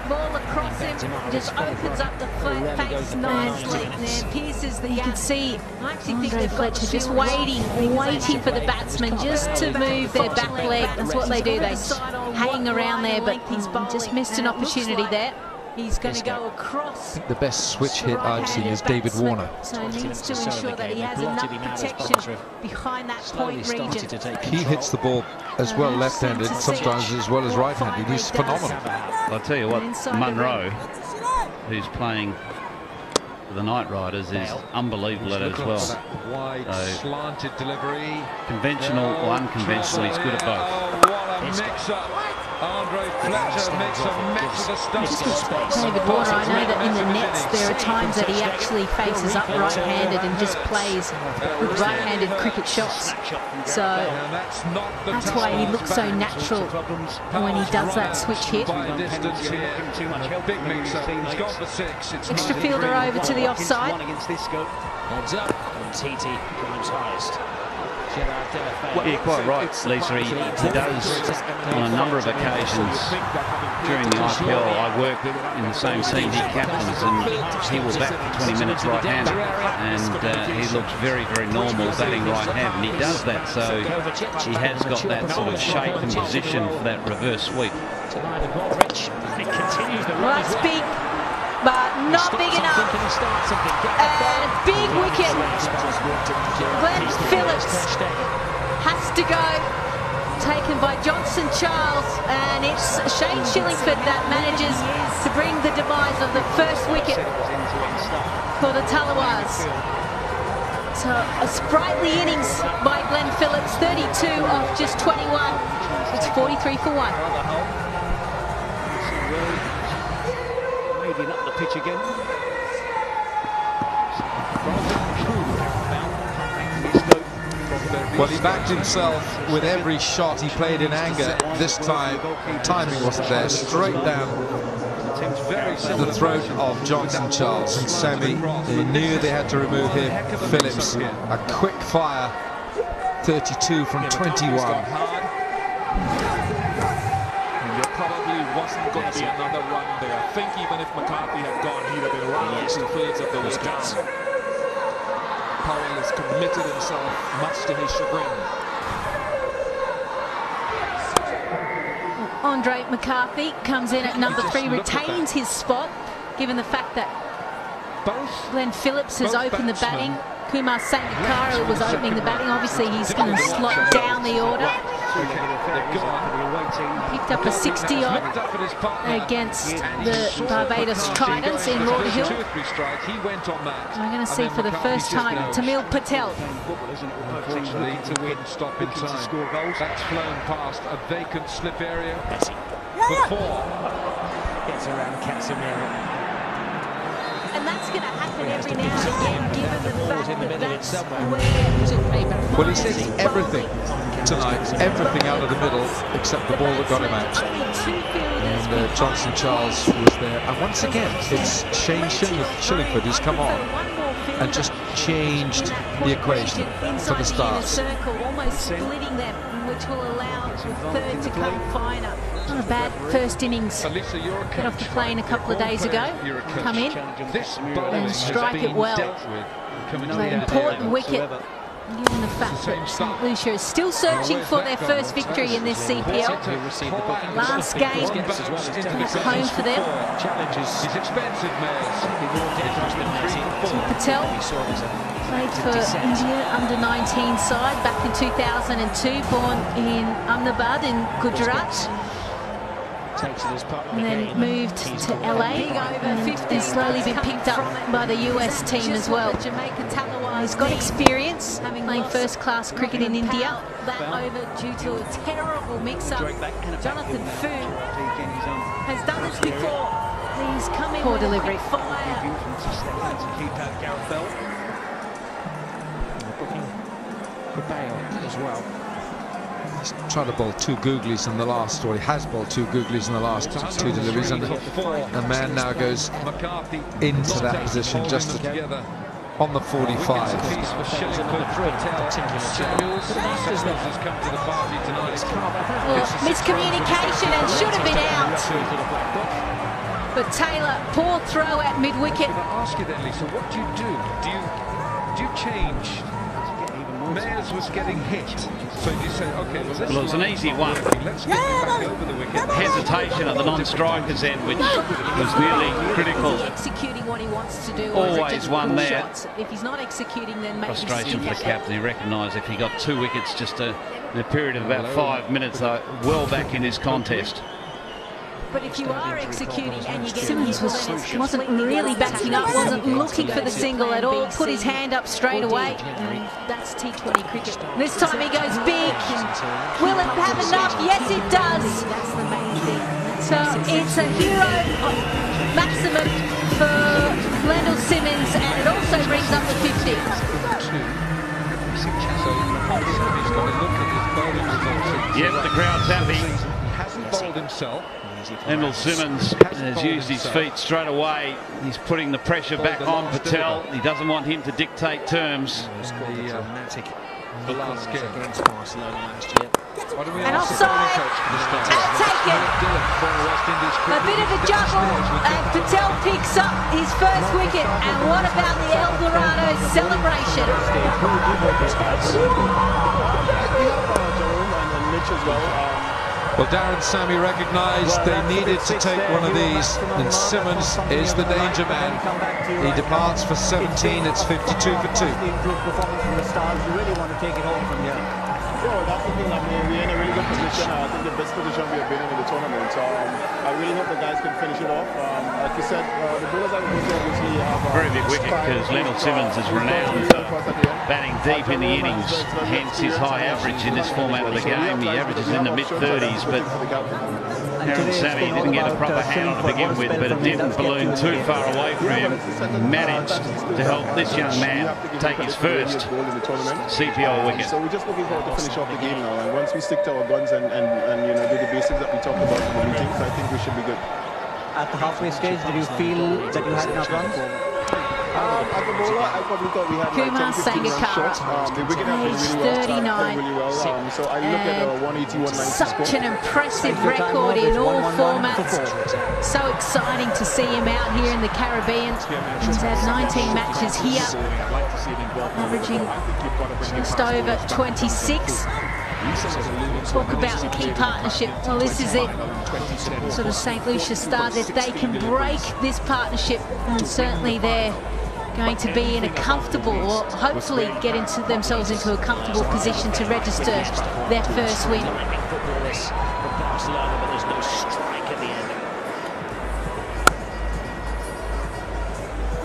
A: Ball across him, just opens up the face nicely, and then pierces the gap. You can see Andre Fletcher just waiting for the batsman just to move their back leg. That's what they do. They hang around there, but he's just missed an opportunity there. He's going to go across.
B: The best switch hit I've seen is David Warner.
A: So he needs to ensure that he has enough protection behind that point region.
B: He hits the ball as well left-handed, sometimes as well as right-handed. He's phenomenal.
C: I'll tell you what, Munro, who's playing for the Knight Riders, is unbelievable at it as well.
B: Wide slanted delivery.
C: Conventional or unconventional, he's good at both.
B: What a mix-up. Andre Fletcher makes a mess of the stuff.
A: David Warner, I know that in the nets there are times that he actually faces up right-handed and just plays with right-handed cricket shots. So that's why he looks so natural when he does that switch hit.
B: Big mix-up. He's gone for 6.
A: Extra fielder over to the offside.
I: Heads up, and TT climbs highest.
C: Well, you're quite right, Lisa. He does on a number of occasions during the IPL. I work in the same team he captains, and he will bat for 20 minutes right-handed, and he looks very, very normal batting right-handed, and he does that, so he has got that sort of shape and position for that reverse sweep.
A: Well, that's big, but not big enough. And big wicket. Glenn Phillips has to go. Taken by Johnson Charles, and it's Shane Shillingford that manages to bring the demise of the first wicket for the Tallawahs. So a sprightly innings by Glenn Phillips, 32 off just 21. It's 43 for 1.
J: Wading up the pitch again.
B: Well, he backed himself with every shot. He played in anger. This time, timing wasn't there. Straight down the throat of Johnson Charles and Sammy. They knew they had to remove him. Phillips, a quick fire, 32 from 21.
K: really wasn't going to be another run there. I think even if McCarthy had gone, he'd have been right two-thirds of the way down. Powell has committed himself, much to his chagrin.
A: Andre McCarthy comes in at number 3, retains his spot, given the fact that Glenn Phillips has opened the batting. Kumar Sangakkara was opening the batting. Obviously, he's going to slot down the order. Picked up a 60-odd against the Barbados Tridents in Lauderhill. We're going to see for the first time Tamil Patel.
B: Unfortunately, he couldn't stop in time. That's flown past a vacant slip area before.
I: Gets around Casemiro.
A: And that's going to happen every now and again, given the fact that that's where...
B: Well, he says everything tonight, everything out of the middle, except the ball that got him out. And Johnson Charles was there. And once again, it's Shane Shillingford who's come on and just changed the equation for the Stars.
A: Almost splitting them, which will allow the third to come finer. Not a bad first innings. Get off the plane a couple of days ago. Come in and strike it well. An important wicket, given the fact that St Lucia is still searching for their first victory in this CPL. Last game at home for them. Patel played for India under-19 side back in 2002, born in Ahmedabad in Gujarat. And then moved to LA and slowly been picked up by the US team as well. Jamaica Tallawahs. He's got experience playing first-class cricket in India. That over due to a terrible mix-up. Jonathan Fu has done this before. He's come in with delivery. Fire.
I: As well.
B: He's tried to bowl 2 googlies in the last, or he has bowled 2 googlies in the last 2 deliveries, and the man now goes into that position just on the 45.
A: Miscommunication and should have been out. But Taylor, poor throw at mid-wicket.
B: I ask you then, Lisa, what do you do? Do you change? Mayers was getting hit, so you say, okay, well,
C: it's an easy one.
B: Let's get back over the wicket.
C: Hesitation at the non-striker's end, which was really critical.
A: Executing what he wants to do.
C: Always one there.
A: Shots? If he's not executing, then maybe
C: frustration for the captain. He recognised if he got 2 wickets just in a period of about 5 minutes, well back in this contest.
A: But if you are executing and you get Simmons wasn't really backing up, wasn't looking for the single at all, put his hand up straight away. And that's T20 cricket. This time he goes big. Will it have enough? Yes, it does. That's the main thing. So it's a hero maximum for Lendl Simmons, and it also brings up the 50.
C: Yep, the crowd's happy.
B: He hasn't bowled himself.
C: Lendl Simmons has used his feet straight away. He's putting the pressure back on Patel. He doesn't want him to dictate terms.
B: The last game against Barcelona last year.
A: And offside. I'll take it. A bit of a juggle, and Patel picks up his first wicket. And what about the El Dorado celebration?
B: Well, Darren Sammy recognised they needed to take one of these, and Simmons is the danger man. He departs for 17, it's 52 for 2.
L: Performance from the Stars, you really want to take it home from here.
M: Yeah, that's the thing. I mean, we're in a really good position. I think the best position we have been in the tournament. I really hope the guys can finish it off. Like you said, the bowlers are going to obviously have a
C: very big wicket, because Lendl Simmons is renowned for batting deep in the innings, hence his high average in this format of the game. He averages in the mid-30s, but Darren Sammy didn't get a proper hand on to begin with, but it didn't balloon too far away from him. Managed to help this young man take his first CPL wicket.
M: So we're just looking forward to finish off the game now, and once we stick to our guns and you know, do the basics that we talked about in the meetings, I think we should be good.
L: At the halfway stage, did you feel that you had enough runs?
M: At the bowler, I probably thought we had
A: Kumar Sangakkara,
M: the wicket has been really well.
A: 39.
M: Really well. So I look at 180, 190
A: such an impressive record in all formats. So exciting to see him out here in the Caribbean. He's had 19 matches here, averaging just over 26. Talk about key partnership. Well, this is it. Sort of St. Lucia Stars, if they can break this partnership, and certainly they're going to be in a comfortable, or hopefully get into themselves into a comfortable position to register their first win.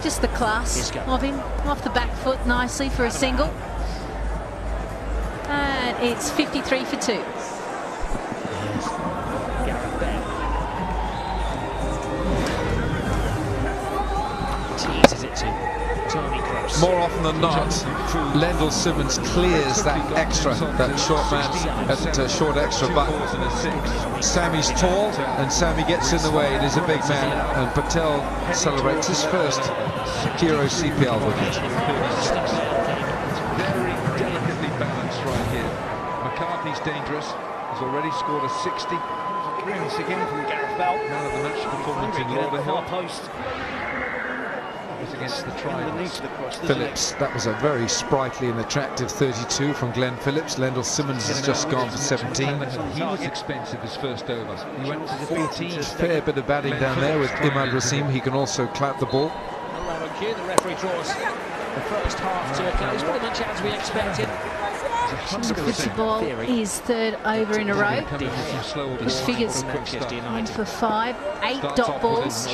A: Just the class of him, off the back foot nicely for a single. And it's 53 for 2.
B: More often than not, Lendl Simmons clears that extra, that short man, that short extra, but Sammy's tall and Sammy gets in the way. It is a big man, and Patel celebrates his first Hero CPL win. Very delicately balanced right here. McCarthy's dangerous. He's already scored a 60.
J: Clearance again from Gareth Bell.
B: Man of the match performance in Lauderhill.
J: Post.
B: Against the try. Phillips, that was a very sprightly and attractive 32 from Glenn Phillips. Lendl Simmons has just gone for 17. He was expensive his first over. He went to 14. Fair bit of batting down there with Imad Rasim. He can also clap the ball.
I: The referee draws the first half to a close, pretty much as we expected.
A: Football is third over in a row. His figures 1 for 5, 8 dot balls.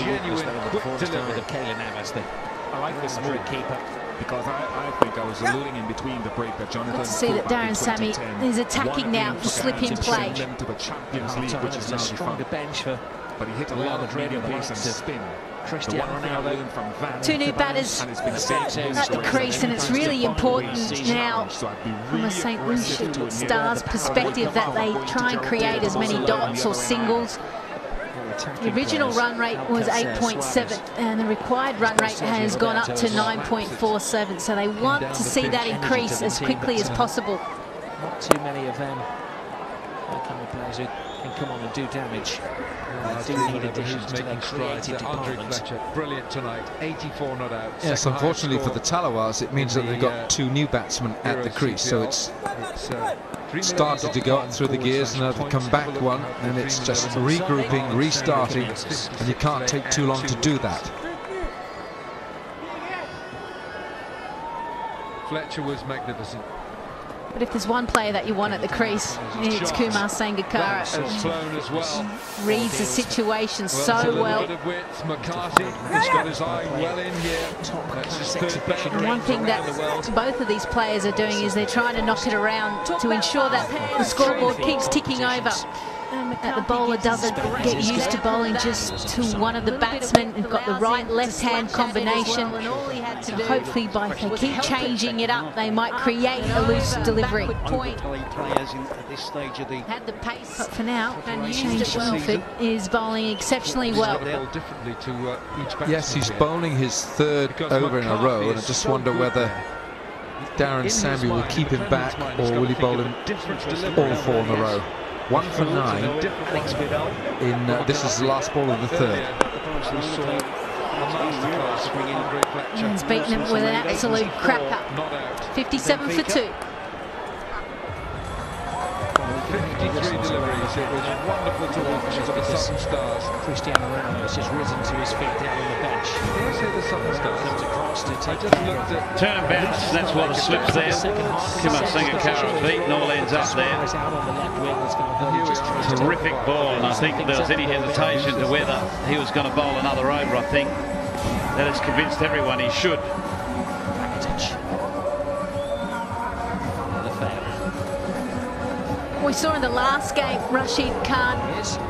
K: I like this move, keeper, because I think I was alluding in between the break that Jonathan.
A: Good to see that Darren Sammy is attacking now for slip-in play.
K: To the Champions League, which is now
I: stronger bench for.
K: But he hit a lot of medium pace and spin.
A: Two new batters at the crease, and it's really important now from a St. Lucia Stars perspective that they try and create as many dots or singles. The original run rate was 8.7 and the required run rate has gone up to 9.47, so they want to see that increase as quickly as possible.
I: Not too many of them. Players who can come on and do damage. Do need additions to their creative department.
B: Brilliant tonight, 84 not out.
F: Yes, unfortunately for the Tallawahs, it means that they've got 2 new batsmen at the crease, so it's started to go up through the gears, and now they come back one, and it's just regrouping, restarting, and you can't take too long to do that.
B: Fletcher was magnificent.
A: But if there's one player that you want at the crease, it's Kumar Sangakkara. Reads the situation so well.
B: McCarthy has got his eye well in here.
A: One thing that both of these players are doing is they're trying to knock it around to ensure that the scoreboard keeps ticking over. That the bowler doesn't get used to bowling just to one of the batsmen. They've got the right-left-hand combination. So hopefully by if they keep changing it up, they might create a loose delivery. But for now, Shane Shillingford is bowling exceptionally well.
F: Yes, he's bowling his 3rd over in a row, and I just wonder whether Darren Sammy will keep him back, or will he bowl him all 4 in a row. 1 for 9 in this is the last ball of the 3rd.
A: He's beaten him with an absolute cracker. 57 for 2.
B: 53 deliveries. It was wonderful to watch for the Southern Stars.
I: Cristiano Ronaldo has just risen to his feet down on the bench.
B: Did I say the Southern Stars?
I: Comes across to take
C: turn and bounce, that's what the slip's there. Kumar Sangakkara feet and all ends up there. Terrific ball, and I think there was any hesitation to whether he was going to bowl another over. I think that has convinced everyone he should.
A: We saw in the last game Rashid Khan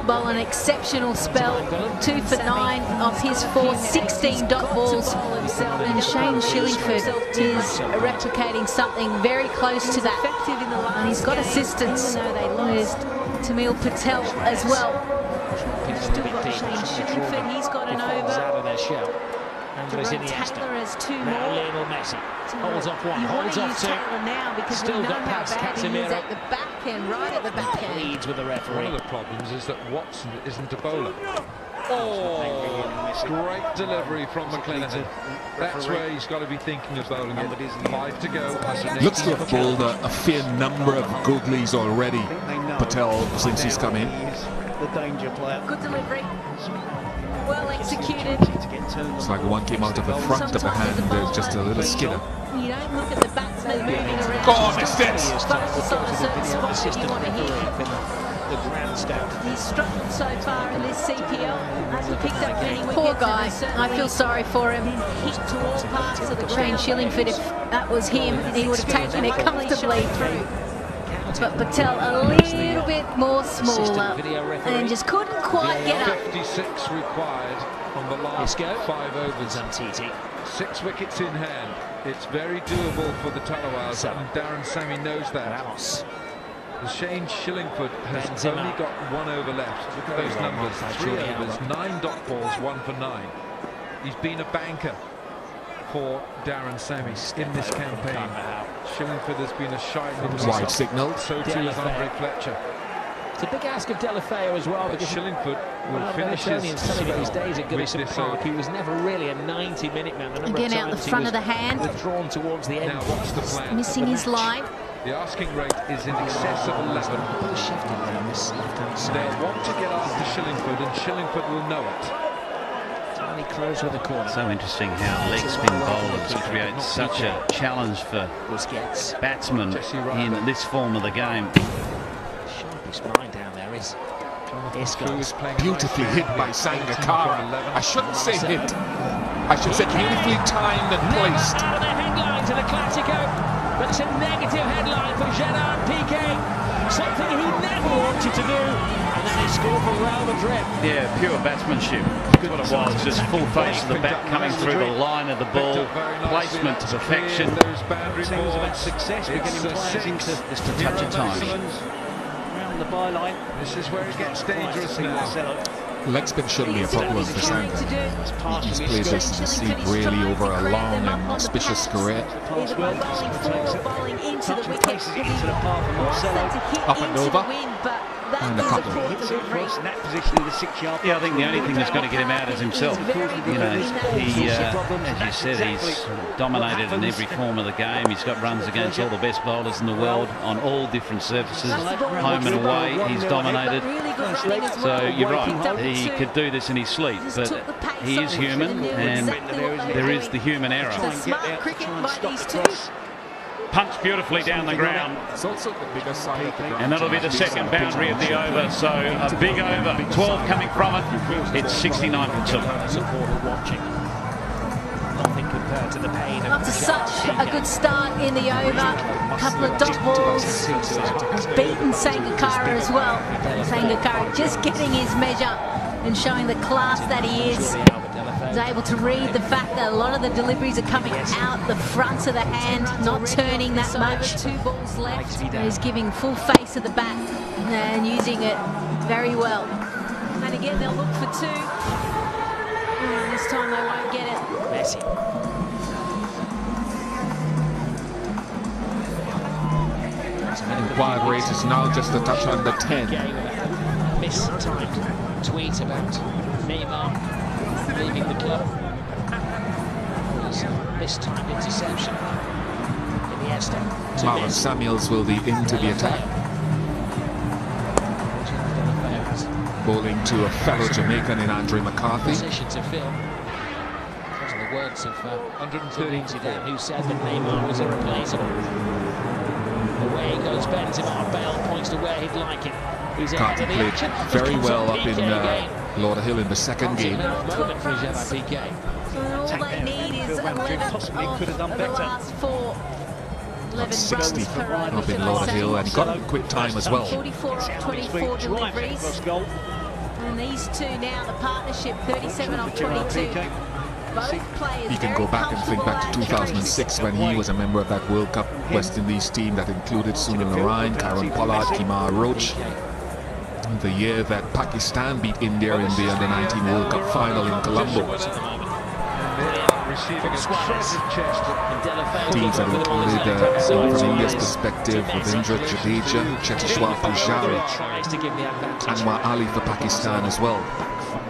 A: bowl an exceptional spell, 2 for 9 of his 4 16 dot balls, and Shane Shillingford is replicating something very close to that, and he's got assistance with Tamil Patel as well. Still got Shane Shillingford, he's got an over.
I: Andres Iniesta.
A: Taylor has two
I: Now
A: more.
I: Lionel Messi holds off one,
A: You want
I: holds
A: to
I: off
A: use
I: two.
A: Taylor now because
I: Still
A: we know
I: got
A: how
I: past
A: bad he is
I: Casemiro.
A: at the back end, right at the back end.
I: Leads with the referee.
B: One of the problems is that Watson isn't a bowler. Oh, great delivery from McClenaghan. That's where he's got to be thinking of bowling it. 5 to go.
D: Looks to have bowled a fair number of googlies already, Patel, since he's come in.
J: The danger player.
A: Good delivery. Well executed.
D: It's like one came out of the front of the hand, there's just a little skidder.
A: You don't look at the batsman moving around.
D: Oh, missed it!
A: Focus on a certain spot that you want to hit.
I: The grandstand.
A: He's struggled so far in this CPL. Hasn't picked up many wickets.
N: Poor guy. I feel sorry for him.
A: Hit to all parts of the
N: Shane
A: ground.
N: Shillingford, if that was him, he would have taken it comfortably through. But Patel a little bit more smaller and just couldn't quite get up.
B: 56 required from the last 5 overs. 6 wickets in hand. It's very doable for the Tallawahs, and Darren Sammy knows that. Shane Shillingford has only got 1 over left. Look at those numbers: 3 overs, 9 dot balls, 1 for 9. He's been a banker for Darren Sammy in this campaign. Shillingford has been a shining
D: Wide signal.
B: So too is Andre Fletcher.
I: It's a big ask of Delafeo as well, because
B: Shillingford will finish his
I: some of those days at Goodison
B: this
I: Park.
B: over.
I: He was never really a 90-minute man.
N: Again out the front of the hand.
I: Withdrawn towards the end.
B: Now what's the plan?
N: Missing his line.
B: The asking rate is in excess of 11. They'll want to get after Shillingford, and Shillingford will know it.
I: Tiny Crows with the corner.
C: So interesting how leg spin bowlers create such a challenge for batsmen in this form of the game.
I: Sharpest mind down there is
D: Beautifully hit by Sangakkara. I shouldn't say hit. I should say beautifully timed and placed.
I: Out of the headlines in a Classico. But it's a negative headline for Gerard Piqué. Something he never wanted to do. And then he scored for Real Madrid.
C: Yeah, pure batsmanship. What it was, just full face of the bat coming through the line of the ball, placement to perfection.
J: Things about success, we're getting players into
C: just a touch of timing.
J: Around the byline.
B: This is where it gets dangerous now.
D: Leg spin shouldn't be a problem for Sanga. He's played this in the sleep really over a long and auspicious career.
A: Either by bowling forward or bowling into the wicket.
D: Up and over.
A: And
D: a couple.
C: Yeah, I think the only thing that's going to get him out is himself. You know, he, as you said, he's dominated in every form of the game. He's got runs against all the best bowlers in the world on all different surfaces. Home and away, he's dominated. So you're right, he could do this in his sleep, but he is human, and there is the human error.
A: Smart cricket by these two.
C: Punched beautifully down the ground, and that'll be the second boundary of the over. So a big over, 12 coming from it. It's 69 for 2.
I: Watching. Nothing compared to the pain of
N: After such a good start in the over, a couple of dot balls, has beaten Sangakkara as well. Sangakkara just getting his measure and showing the class that he is. He's able to read the fact that a lot of the deliveries are coming out the front of the hand, not turning that much.
A: 2 balls left.
N: He's giving full face of the bat and using it very well.
A: And again, they'll look for 2. And this time they won't get it.
I: Messi.
D: Wide rate is now just a touch under 10.
I: Mistimed tweet about Neymar leaving the club. Mistimed interception. Iniesta.
D: Marlon Samuels will be into the attack. Bowling to a fellow Jamaican in Andre McCarthy.
I: Position to fill. Those are the words of 130 who said that Neymar was irreplaceable. Away goes Benzema. Bale points to where he'd like him. He's ahead of the
D: played
I: action.
D: very well up in Lauderhill in the second game.
I: Moment for Gerard Piqué.
A: All they need is 11
J: could have done
A: of
J: better.
A: the last 4. 11
D: 60
A: runs per over,
D: up in
A: should I
D: Lauderhill,
A: say.
D: and he got a quick time as well.
A: 44 off 24 deliveries. And these two now, the partnership, 37 off 22. Both players
D: You can go back and think back to 2006 when he was a member of that World Cup West Indies team that included Sunil Narayan, Karen Pollard, Kimar Roach. The year that Pakistan beat India in the Under-19 World Cup final in Colombo.
B: receiving a treasure chest.
O: Teams are included from India's perspective with Indra Jadeja, Cheteshwar Pujari, Anwar Ali for Pakistan as well.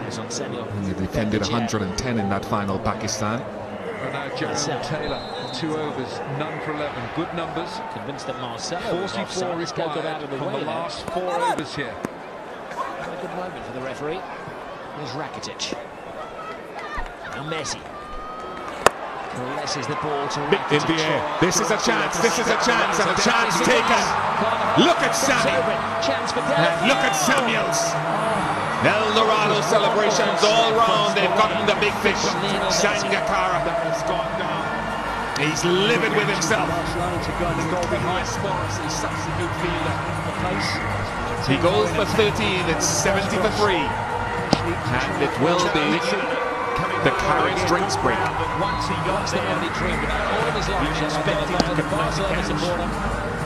O: And they defended 110 in that final, Pakistan.
B: And now Jeremy Taylor, 2 overs, none for 11. Good numbers.
I: Convinced that Marcelo
B: 44 required from the last 4 overs here.
I: A good moment for the referee. There's Rakitic. Now Messi. Caresses the ball to Rakitic.
D: In the air. This is a chance. This is a chance. And a chance taken. Look at Sammy. And look at Samuels. El Dorado celebrations all round. They've gotten the big fish. Sangakkara has gone down. He's livid with himself. He goes for 13. It's 70 for 3. And it will be the carriage drinks break.
I: Once he got there, he dreamed about all of his life. Just the Barcelona supporter.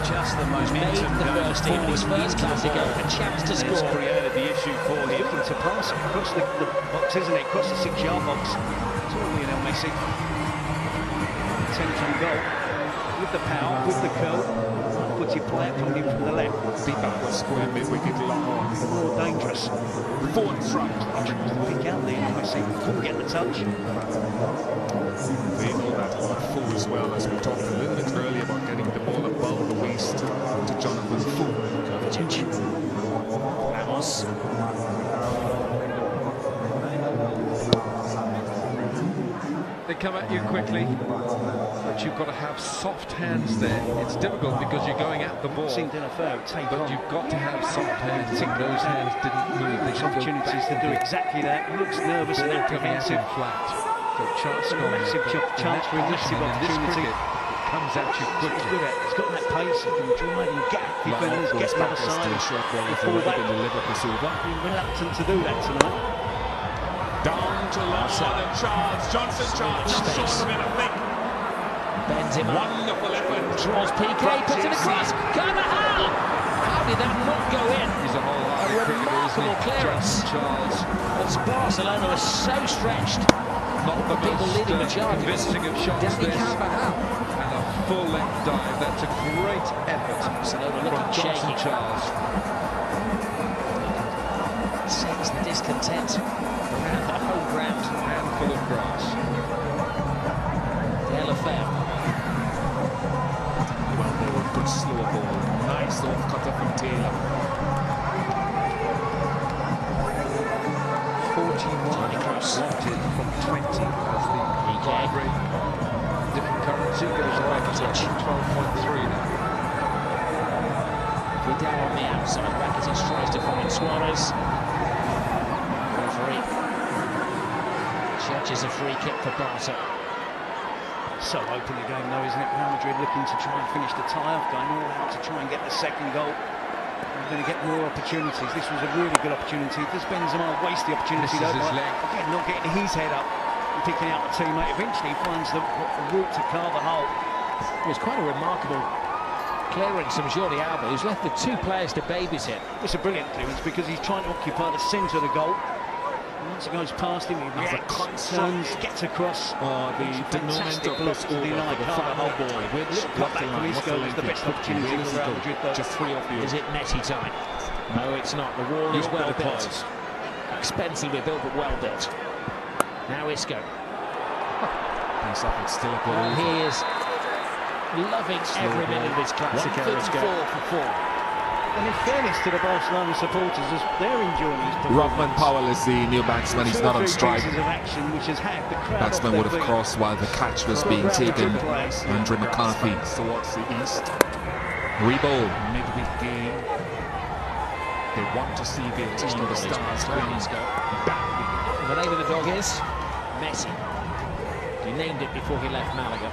I: Just the momentum. The first team, his first Classico, a chance to score.
J: Created the issue for him. Looking to pass it across the box, isn't it? Across the 6-yard box. It's all Lionel Messi. 10th on goal. With the power, with the curl. Puts your player coming in from the left.
D: Deep back was square mid-wicket, a lot
J: more dangerous.
D: Forward front.
J: Pick out Lionel Messi. Couldn't get the touch.
D: They know that on full as well, as we talked a little bit earlier about getting the ball above the waist to Jonathan Full.
I: Ramos.
B: They come at you quickly, but you've got to have soft hands there. It's difficult because you're going at the ball, but you've got to have soft hands, and those hands didn't move. They should
J: opportunities to do exactly that. He looks nervous and apprehensive.
B: Flat. So massive
J: chance for a massive opportunity.
B: It comes at you quickly.
J: He's got that pace. He can drive and get defenders, get the other side. He's reluctant to do that tonight.
D: Down to Lawson and Charles. Johnson Charles short of it, I think.
I: Bends him up.
D: Wonderful effort.
I: Draws PK, puts it across. Carvajal! How did that not go in?
B: He's a
I: remarkable clearance.
B: Charles.
I: As Barcelona was so stretched.
B: Not the
I: people leading the charge.
B: Convincing of shots this. And a full-length dive. That's a great effort
I: Barcelona looking
B: from Johnson
I: shaky.
B: Charles.
I: Sense the discontent around the whole ground.
B: Handful of grass.
I: Gayle affair.
D: Well, they were good slower ball. Nice off cutter from Taylor.
B: 41 wanted from 20 as the Badree. Different currency goes away to 12.3 now.
I: Vidal on the outside. Rakitic tries to find Suarez. Referee judges a free kick for Barca.
J: So open the game though, isn't it? Real Madrid looking to try and finish the tie-off, going all out to try and get the second goal. They're going to get more opportunities. This was a really good opportunity. Does Benzema waste the opportunity though? Again, not getting his head up and picking out the teammate. Eventually finds the route to Carvajal.
I: It was quite a remarkable clearance from Jordi Alba, who's left the 2 players to babysit.
J: It's a brilliant clearance because he's trying to occupy the centre of the goal. Once it goes past him, he reacts, turns, gets across.
K: The
J: fantastic block to deny Carvajal. Little cutback from Isco is the best opportunity for Real Madrid though.
K: Just 3 off you.
I: Is it Messi time? No, it's not. The wall is well built. Expensively built, but well built. Now Isco. He is loving every minute of his Classico. 34 for 4.
J: And in fairness to the Barcelona supporters, as they're enjoying his performance.
O: Rodman Powell is the new batsman. He's not on strike.
J: Batsman
O: would have crossed while the catch was being taken. Andre McCarthy
K: towards the east.
O: Rebowl.
K: Midweek game. They want to see their team, the Stars, win.
I: The name of the dog is Messi. He named it before he left Malaga.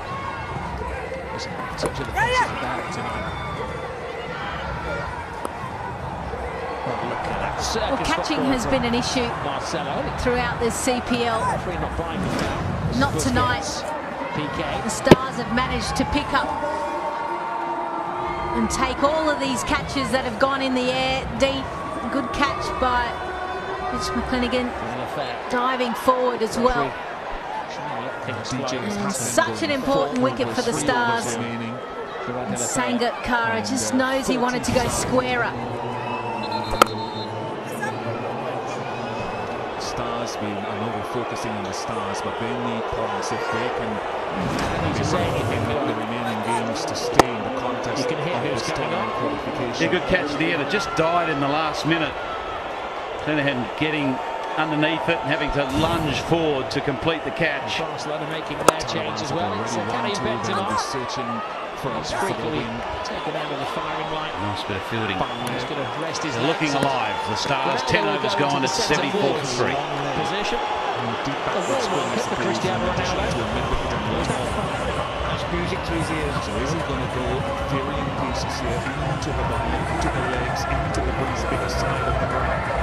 I: Listen, touch of the face of the bat tonight.
N: Well, catching has been an issue throughout this CPL. Not tonight. The Stars have managed to pick up and take all of these catches that have gone in the air deep. Good catch by Mitch McClenaghan, diving forward as well. Such an important wicket for the Stars. And Sangakkara just knows he wanted to go squarer.
O: Stars, I know we're focusing on the Stars, but they need points if they can the remaining games to stay in the contest.
I: You can hear who's coming on.
C: Yeah, good catch there. It just died in the last minute. Shanahan getting underneath it and having to lunge forward to complete the catch.
I: Barcelona making their change as well. So Kenny Benzema is frequently taken out of the firing line.
C: Nice bit of fielding.
I: He's going to rest his
C: They're looking alive. The Stars, 10 overs gone at 74 for 3.
I: Position. A World Cup for Cristiano Ronaldo.
J: That's music to his ears.
O: So is he going to go varying pieces here into the body, into the legs, into the breeze, bigger side of the ground?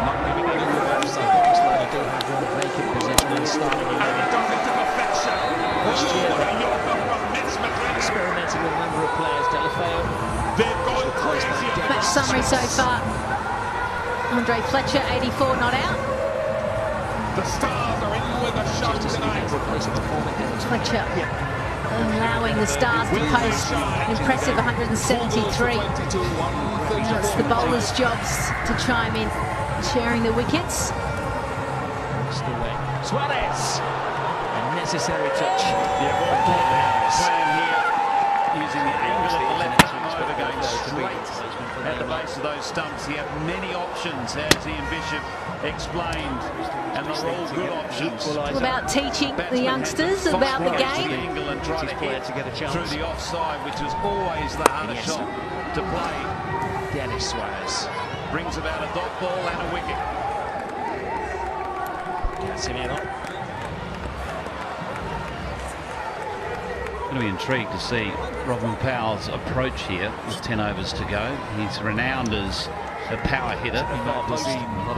O: Not giving any good offside.
I: Barcelona do have one vacant position and starting in experimenting with a number of players. Delafeo.
N: Match summary so far. Andre Fletcher, 84 not out.
D: The Stars are in with a shot tonight.
N: Fletcher allowing the Stars to post an impressive 173. It's the bowlers' jobs to chime in, sharing the wickets.
I: Suarez. A necessary touch.
C: Playing here using the angle of the left arm over, going straight at the base of those stumps. He had many options, as Ian Bishop explained, and they're all good options.
N: It's all about teaching the youngsters about the game.
C: And try to hit through the offside, which was always the hardest shot to play.
I: Dennis Suarez
C: brings about a dot ball and a wicket.
I: Casemiro.
C: Going to be intrigued to see Robin Powell's approach here with 10 overs to go. He's renowned as a power hitter. A lot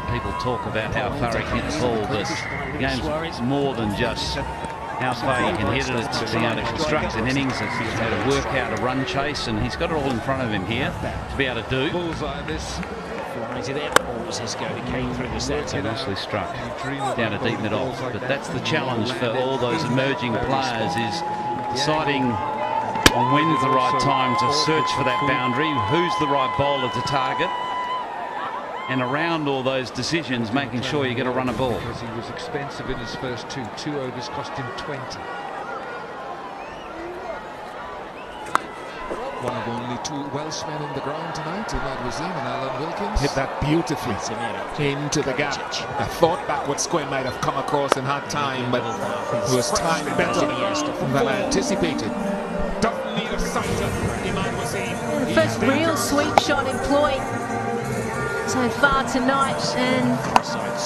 C: of people talk about how far he can hit the ball, but the game's more than just how far you can hit it. It's being able to construct an innings, it's how to work out a run chase, and he's got it all in front of him here to be able to do.
I: Bullseye this. Flies it in. Always his go. He came through the centre.
C: Nicely struck down a deep mid off. But that's the challenge for all those emerging players, is deciding on when's the right time to search for that boundary, who's the right bowler to target, and around all those decisions, making sure you get a run of ball.
B: Because he was expensive in his first two. 2 overs cost him 20.
K: One of only 2 Welshmen in the ground tonight, Imad Wasim and Alan Wilkins.
D: Hit that beautifully into the gap. I thought backward square might have come across and had time, but it was timed better than I anticipated. Doesn't need a sighter, Imad Wasim.
N: The first real sweep shot employed so far tonight, and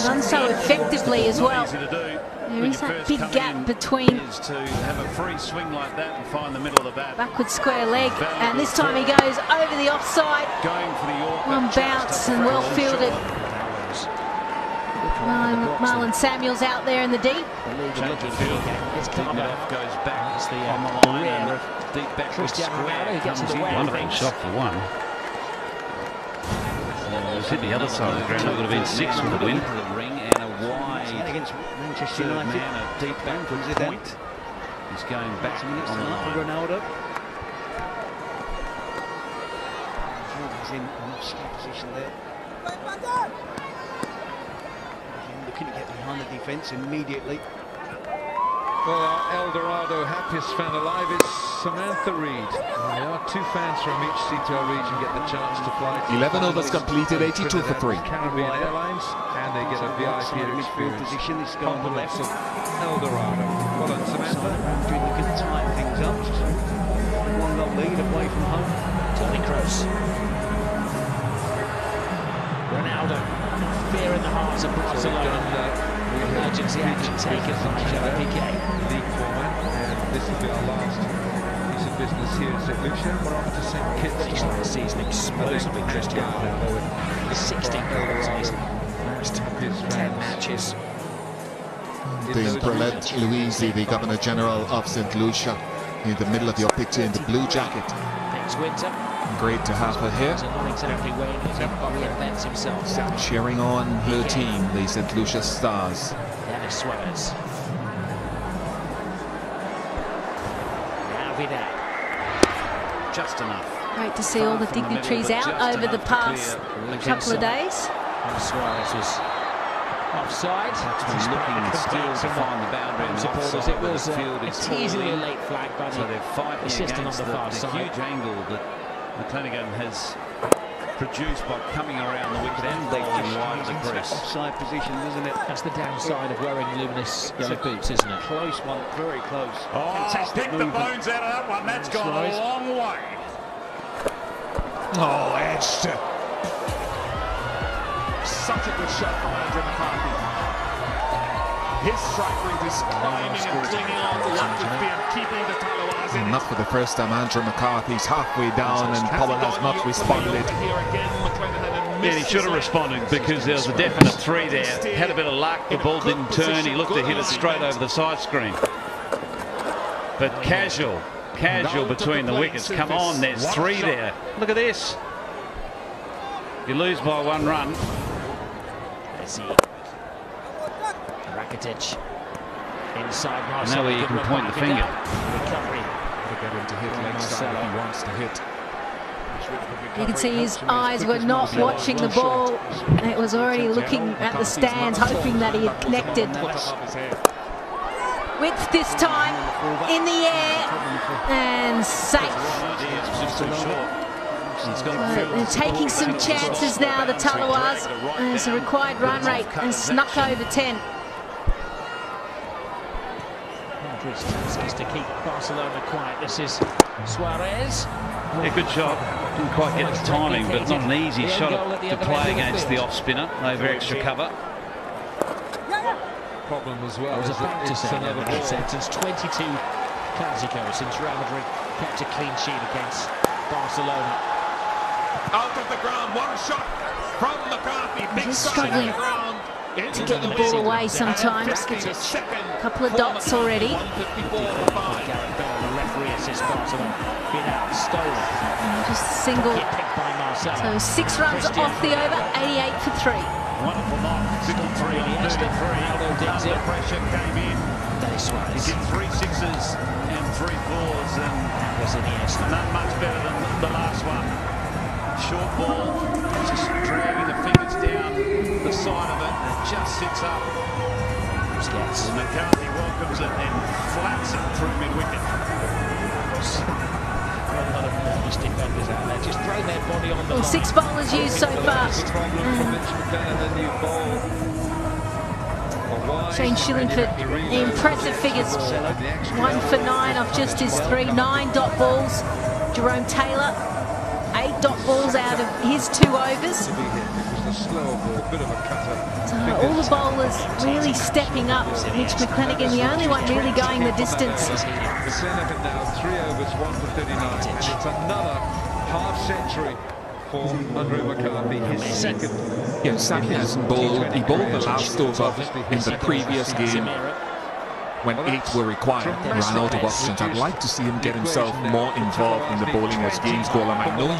N: done so effectively as well. There is that big gap between
C: to have a free swing like that and find the middle of the bat.
N: backward square leg, and this time he goes over the offside.
C: Going for the Yorker.
N: One bounce and well fielded. Marlon Samuels out there in the deep.
C: It's coming off, goes back. It's the on the line, and deep back
I: Cristiano Ronaldo gets to the way.
C: Wonderful shot for one. Hit the other side of the ground. It would have been 6 with the wind. Ring and a wide
J: against Manchester United.
C: Man, a deep back point. He's going back on the line.
J: Ronaldo. He's in an offside position there. Looking to get behind the defence immediately.
B: Well, our El Dorado happiest fan alive is Samantha Reid. There are 2 fans from each CPL region get the chance to fly.
D: 11 overs completed, 82 for 3.
B: Caribbean Airlines, and they get a VIP experience.
J: Position is going to left.
B: El Dorado. Well done, Samantha.
J: Looking to tighten things up. 1-0 lead away from home.
I: Tony Kroos. Ronaldo. Fear in the hearts of Barcelona. Emergency action taken by Piqué.
B: League format, and this will be our last piece of business here at St. Lucia. We're off to St. Kitts tomorrow.
I: The season explosively Cristiano Ronaldo. 16 goals in his last 10 matches.
O: Dave Brulette Louisi, the Governor General of St. Lucia, in the middle of your picture in the blue jacket.
I: Next winter.
O: Great to have her here.
I: Not exactly where he reinvents himself.
O: Cheering on her team, the St. Lucia Stars.
I: Dennis Suarez.
C: Just enough.
N: Great to see all the dignitaries out over the past couple of days.
I: Suarez was offside.
C: He's looking still to find the boundary and
I: supporters. It was teasingly a late flag by
C: so they're fighting
I: assistant on the far
C: the
I: side.
C: huge angle that McClenaghan has produced by coming around the wicket and bowling wide of the crease.
J: Offside position, isn't it?
I: That's the downside of wearing luminous yellow boots, isn't it?
J: Close one, very close.
E: Oh, pick the bones out of that one. That's gone a long way.
K: Oh, edged. Such a good shot from Andrew McCarthy. His strike rate is climbing and clinging on to what would be keeping the Tallawahs in.
O: Not for the first time, Andrew McCarthy's halfway down and Powell has not responded.
C: Yeah, he should have responded because there was a definite three there. Had a bit of luck, the ball didn't turn, he looked to hit it straight over the side screen. But casual between the wickets. Come on, there's three there. Look at this. You lose by 1 run.
I: Rakitic inside
C: And now you can point the finger.
I: Recovery.
K: He wants to hit.
N: You can see his eyes were not watching the ball. It was already looking at the stands, hoping that he had connected. Width this time, in the air, and safe. They're taking some chances now, the Tallawahs. There's a required run rate and snuck over 10.
I: Madrid's task is to keep Barcelona quiet. This is Suarez.
C: Yeah, good shot. Didn't quite get the timing, but not an easy shot to play against the off-spinner over extra cover.
K: Problem as well.
I: I was about to say another sentence. 22 Clasico since Real Madrid kept a clean sheet against Barcelona.
D: Out of the ground, what a shot from McCarthy. Big
N: Just
D: shot
N: struggling
D: the ground.
N: to get the ball away sometimes. A couple of dots already.
I: Gareth Bell, the referee assists Barcelona. Been out, stolen.
N: Just a single. So 6 runs off the over, 88 for 3.
E: Wonderful mark, 53 on 33. Under pressure came in. He did 3 sixes and 3 fours, and not much better than the last one. Short ball, just dragging the fingers down the side of it, and it just sits up. And McCarthy welcomes it and flats it through mid-wicket.
I: A lot of nervous defenders out there, just throwing their body on the line.
N: 6 bowlers used so far. Shane Shillingford, the impressive figures. 1 for 9 off just his 3. 9 dot balls. Jerome Taylor, 8 dot balls out of his 2 overs. So all the bowlers really stepping up. Mitch McClenaghan, the only one really going the distance.
B: McClenaghan now 3 overs, 1 for 39. It's another half century for Andrew McCarthy, his second.
O: Yeah, Sammy hasn't bowled. He bowled the last over in the previous game when 8 were required and ran out of options. I'd like to see him get himself more involved in the bowling as games go along. I know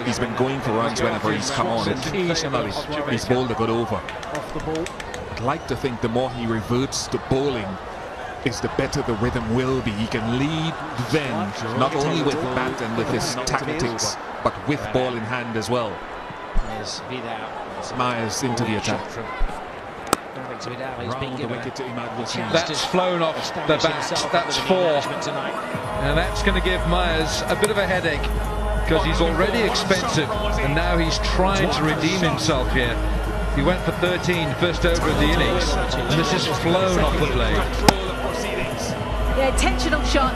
O: he's been going for runs whenever he's come on. Occasionally, he's bowled a good over. I'd like to think the more he reverts to bowling, is the better the rhythm will be. He can lead then, not only with bat and with his tactics, but with ball in hand as well. Myers into the attack.
B: That's flown off the bat. That's 4. And that's going to give Myers a bit of a headache because he's already expensive and now he's trying to redeem himself here. He went for 13 first over of the innings and this is flown off the blade.
N: Yeah, intentional shot.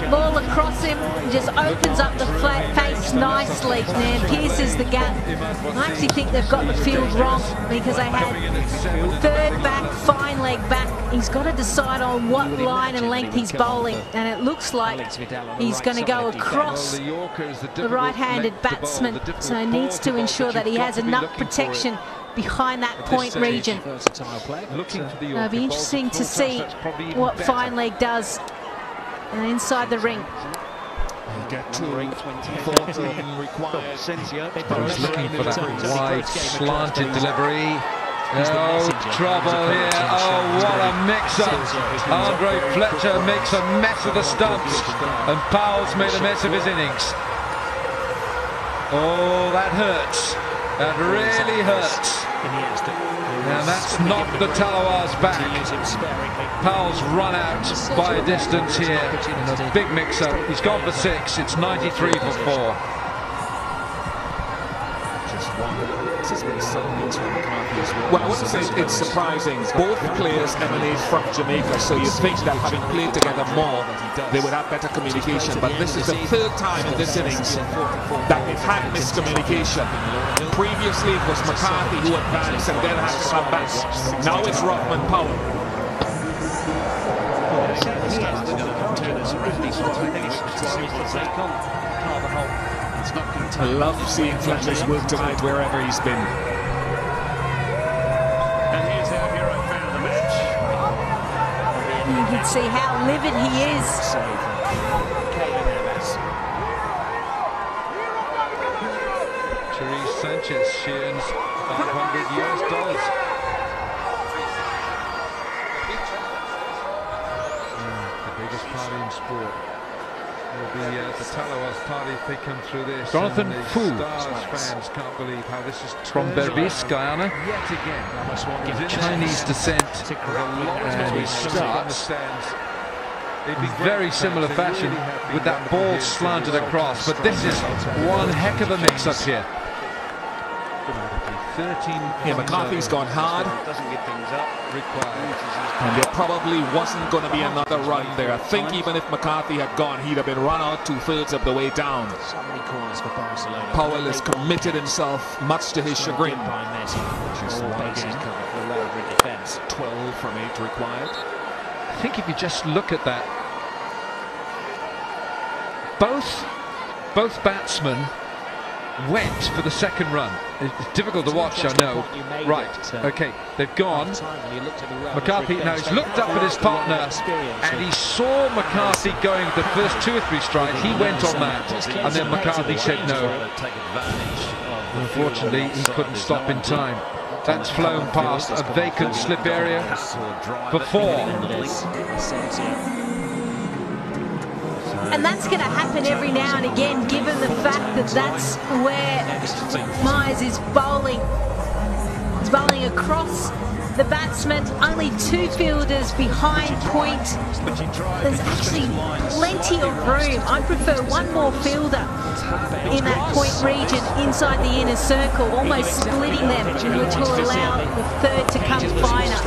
N: Ball across him, just opens up the flat face nicely and pierces the gap. I actually think they've got the field wrong because they had 3rd back, fine leg back. He's got to decide on what line and length he's bowling, and it looks like he's going to go across the right-handed batsman, so he needs to ensure that he has enough protection behind that point region. It'll be interesting to see what fine leg does inside the ring.
M: Get to 14 required.
B: He's looking for that wide slanted delivery. Oh, trouble here. Oh, what a mix-up. Andre Fletcher makes a mess of the stumps, and Powell's made a mess of his innings. Oh, that hurts. That really hurts. And that's knocked the Tallawahs back. Powell's run out by a distance here in a big mix-up. He's gone for 6. It's 93 for 4.
K: Well, I wouldn't say it's surprising. Both players emanate from Jamaica, so you'd think that having played together more, they would have better communication. But this is the 3rd time in this innings that they've had miscommunication. Previously, it was McCarthy who advanced and then had to come back. Now it's Rothman Powell. I love seeing Fletcher's work tonight wherever he's been.
E: And here's our hero fan of the match.
N: You can see how livid he is.
B: Therese Sanchez, she earns $500. The biggest party in sport will be the Tallawahs party if they come through this.
C: Jonathan Fu.
B: Stars fans can't believe how this is
C: From Berbice, Guyana.
B: Yet again.
C: Chinese descent. And he starts in very similar fashion with that ball slanted across. But this is one heck of a mix-up here.
B: 13.
K: Yeah, McCarthy's gone hard.
C: Doesn't get things up.
K: And there probably wasn't going to be another run there. I think even if McCarthy had gone, he'd have been run out 2/3 of the way down.
I: So many corners for Barcelona.
K: Powell has committed himself, much to his chagrin.
I: By Messi. All bases covered for Rodri defence.
K: 12 from 8 required.
C: I think if you just look at that, both batsmen went for the second run. It's difficult to watch, I know. Right, okay, they've gone. McCarthy, now he's looked up at his partner and he saw McCarthy going the first 2 or 3 strikes. He went on that, and then McCarthy said no. Unfortunately, he couldn't stop in time. That's flown past a vacant slip area for 4.
N: And that's going to happen every now and again, given the fact that that's where Myers is bowling. He's bowling across the batsman, only 2 fielders behind point. There's actually plenty of room. I prefer 1 more fielder in that point region inside the inner circle, almost splitting them, which will allow the 3rd to come finer.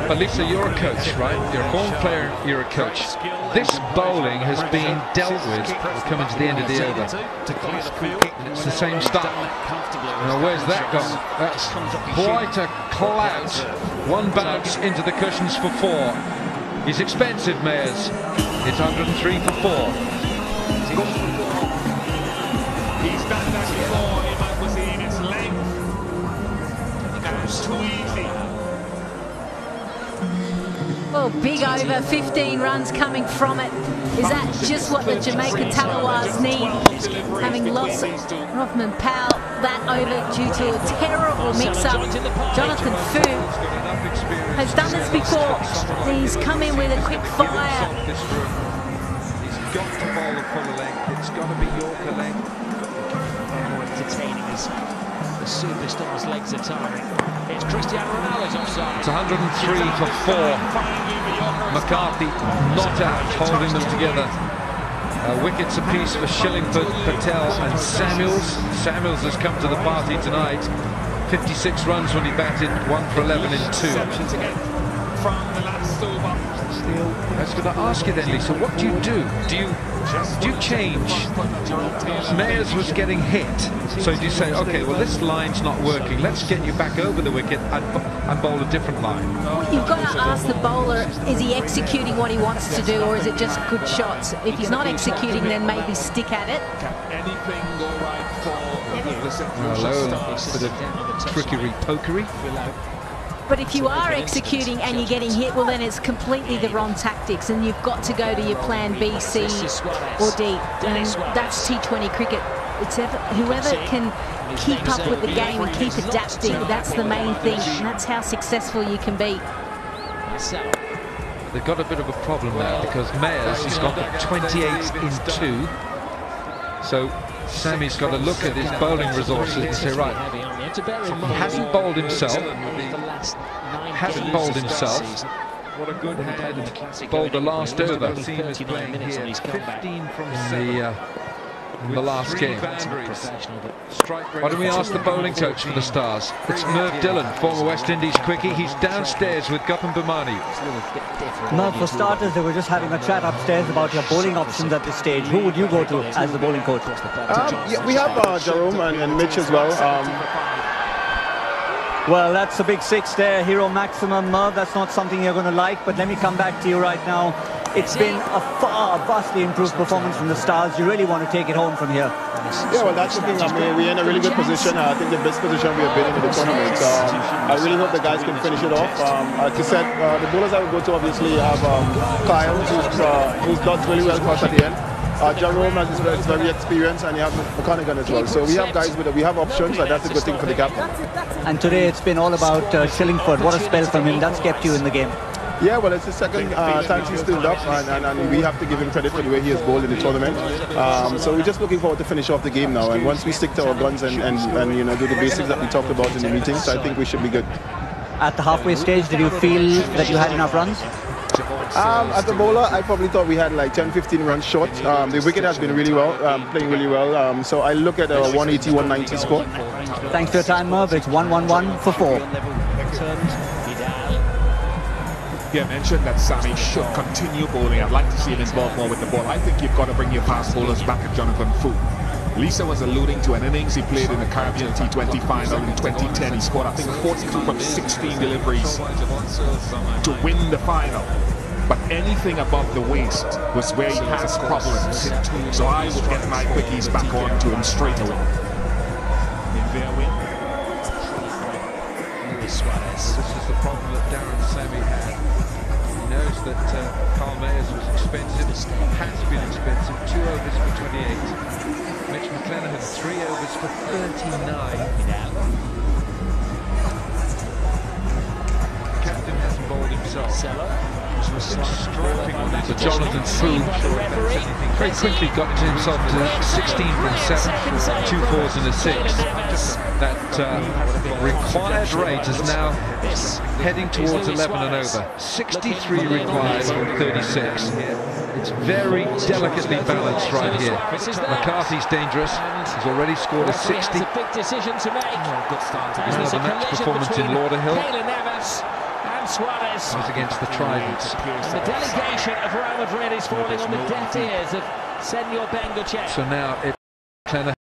C: But Lisa, you're a coach, right? You're a former player, you're a coach. This bowling has been dealt with coming to the end of the over. It's the same stuff. Now, where's that gone? That's quite a clout. 1 bounce into the cushions for 4. He's expensive, Mayers. It's 103 for 4.
K: He's done that before. He might was in its length. That was too easy.
N: Well, big over, 15 runs coming from it. Is that just what the Jamaica Tallawahs need? Having lost Rothman Powell that over due to a terrible mix-up. Jonathan Fu has done this before. He's come in with a quick fire.
B: He's got to bowl the full length. It's got to be Yorker length.
I: More entertaining as the superstar's legs are tiring. It's Cristiano Ronaldo's offside.
C: It's 103 for 4. McCarthy not out, holding them together. Wickets apiece for Shillingford, Patel and Samuels. Samuels has come to the party tonight. 56 runs when he batted, 1 for 11 in 2. I was going to ask you then, Lisa, what do you do? Do you change? Mayers was getting hit, so do you say, okay, well this line's not working, let's get you back over the wicket and bowl a different line?
N: You've got to ask the bowler, is he executing what he wants to do, or is it just good shots? If he's not executing, then maybe stick at it.
K: Anything go right for
C: Hello, bit of trickery, pokery.
N: But if you are executing and you're getting hit, well then it's completely the wrong tactics, and you've got to go to your plan B, C or D. And that's T20 cricket. It's whoever can keep up with the game and keep adapting. That's the main thing, and that's how successful you can be.
B: They've got a bit of a problem now because Mayers has gone for 28 in 2. So Sammy's got to look at his bowling resources and say, right, he hasn't bowled himself. What a good hand. Bowled the last over. 15 from the last game. Why don't we ask the bowling coach for the Stars? It's Merv Dillon, former West Indies quickie. He's downstairs with Gautam Bhimani.
L: Merv, for starters, they were just having a chat upstairs about your bowling options at this stage. Who would you go to as the bowling coach?
M: Yeah, we have Jerome and Mitch as well.
L: Well, that's a big 6 there, hero maximum. Merv, that's not something you're going to like, but let me come back to you right now. It's been a vastly improved performance from the Stars. You really want to take it home from here.
M: Yeah, well, that's the thing. I mean, we're in a really good position. I think the best position we have been in the tournament. I really hope the guys can finish it off. Like you said, the bowlers I would go to obviously have Kyle, who's done really well for us at the end. Jerome is very experienced, and you have McConaughey as well. So we have guys we have options, and that's a good thing for the captain.
L: And today it's been all about Shillingford. What a spell from him. That's kept you in the game.
M: Yeah, well, it's the second time he's stood up, and we have to give him credit for the way he has bowled in the tournament. So we're just looking forward to finish off the game now. And once we stick to our guns and you know, do the basics that we talked about in the meetings, I think we should be good.
L: At the halfway stage, did you feel that you had enough runs?
M: As a bowler, I probably thought we had like 10-15 runs short. The wicket has been really well, playing really well. So I look at a 180-190 score.
L: Thanks for your time, Merv. It's 1-1-1 for 4.
K: Yeah, mentioned that Sammy should continue bowling. I'd like to see him involved more with the ball. I think you've got to bring your fast bowlers back at Jonathan Fu. Lisa was alluding to an innings he played in the Caribbean T20 final in 2010. He scored, I think, 42 from 16 deliveries to win the final. But anything above the waist was where he has problems. So I would get my quickies back on to him straight away.
B: This is the problem that Darren Sammy had. He knows that Carl Mayers was expensive, has been expensive, 2 overs for 28. Mitch McClenaghan, 3 overs for 39. Captain hasn't bowled himself. So Jonathan Fu very quickly got himself to 16 from 7, 2 fours and a 6. That required rate is now heading towards 11 and over. 63 required from 36. It's very delicately balanced right here. McCarthy's dangerous. He's already scored a 60.
I: That's a big decision to make.
B: Now the match performance in Lauderhill.
I: Nevis and Suarez.
B: Was against the Tridents.
I: The delegation of Real Madrid is falling on the deaf ears of Senor Bengoche.
B: So now it's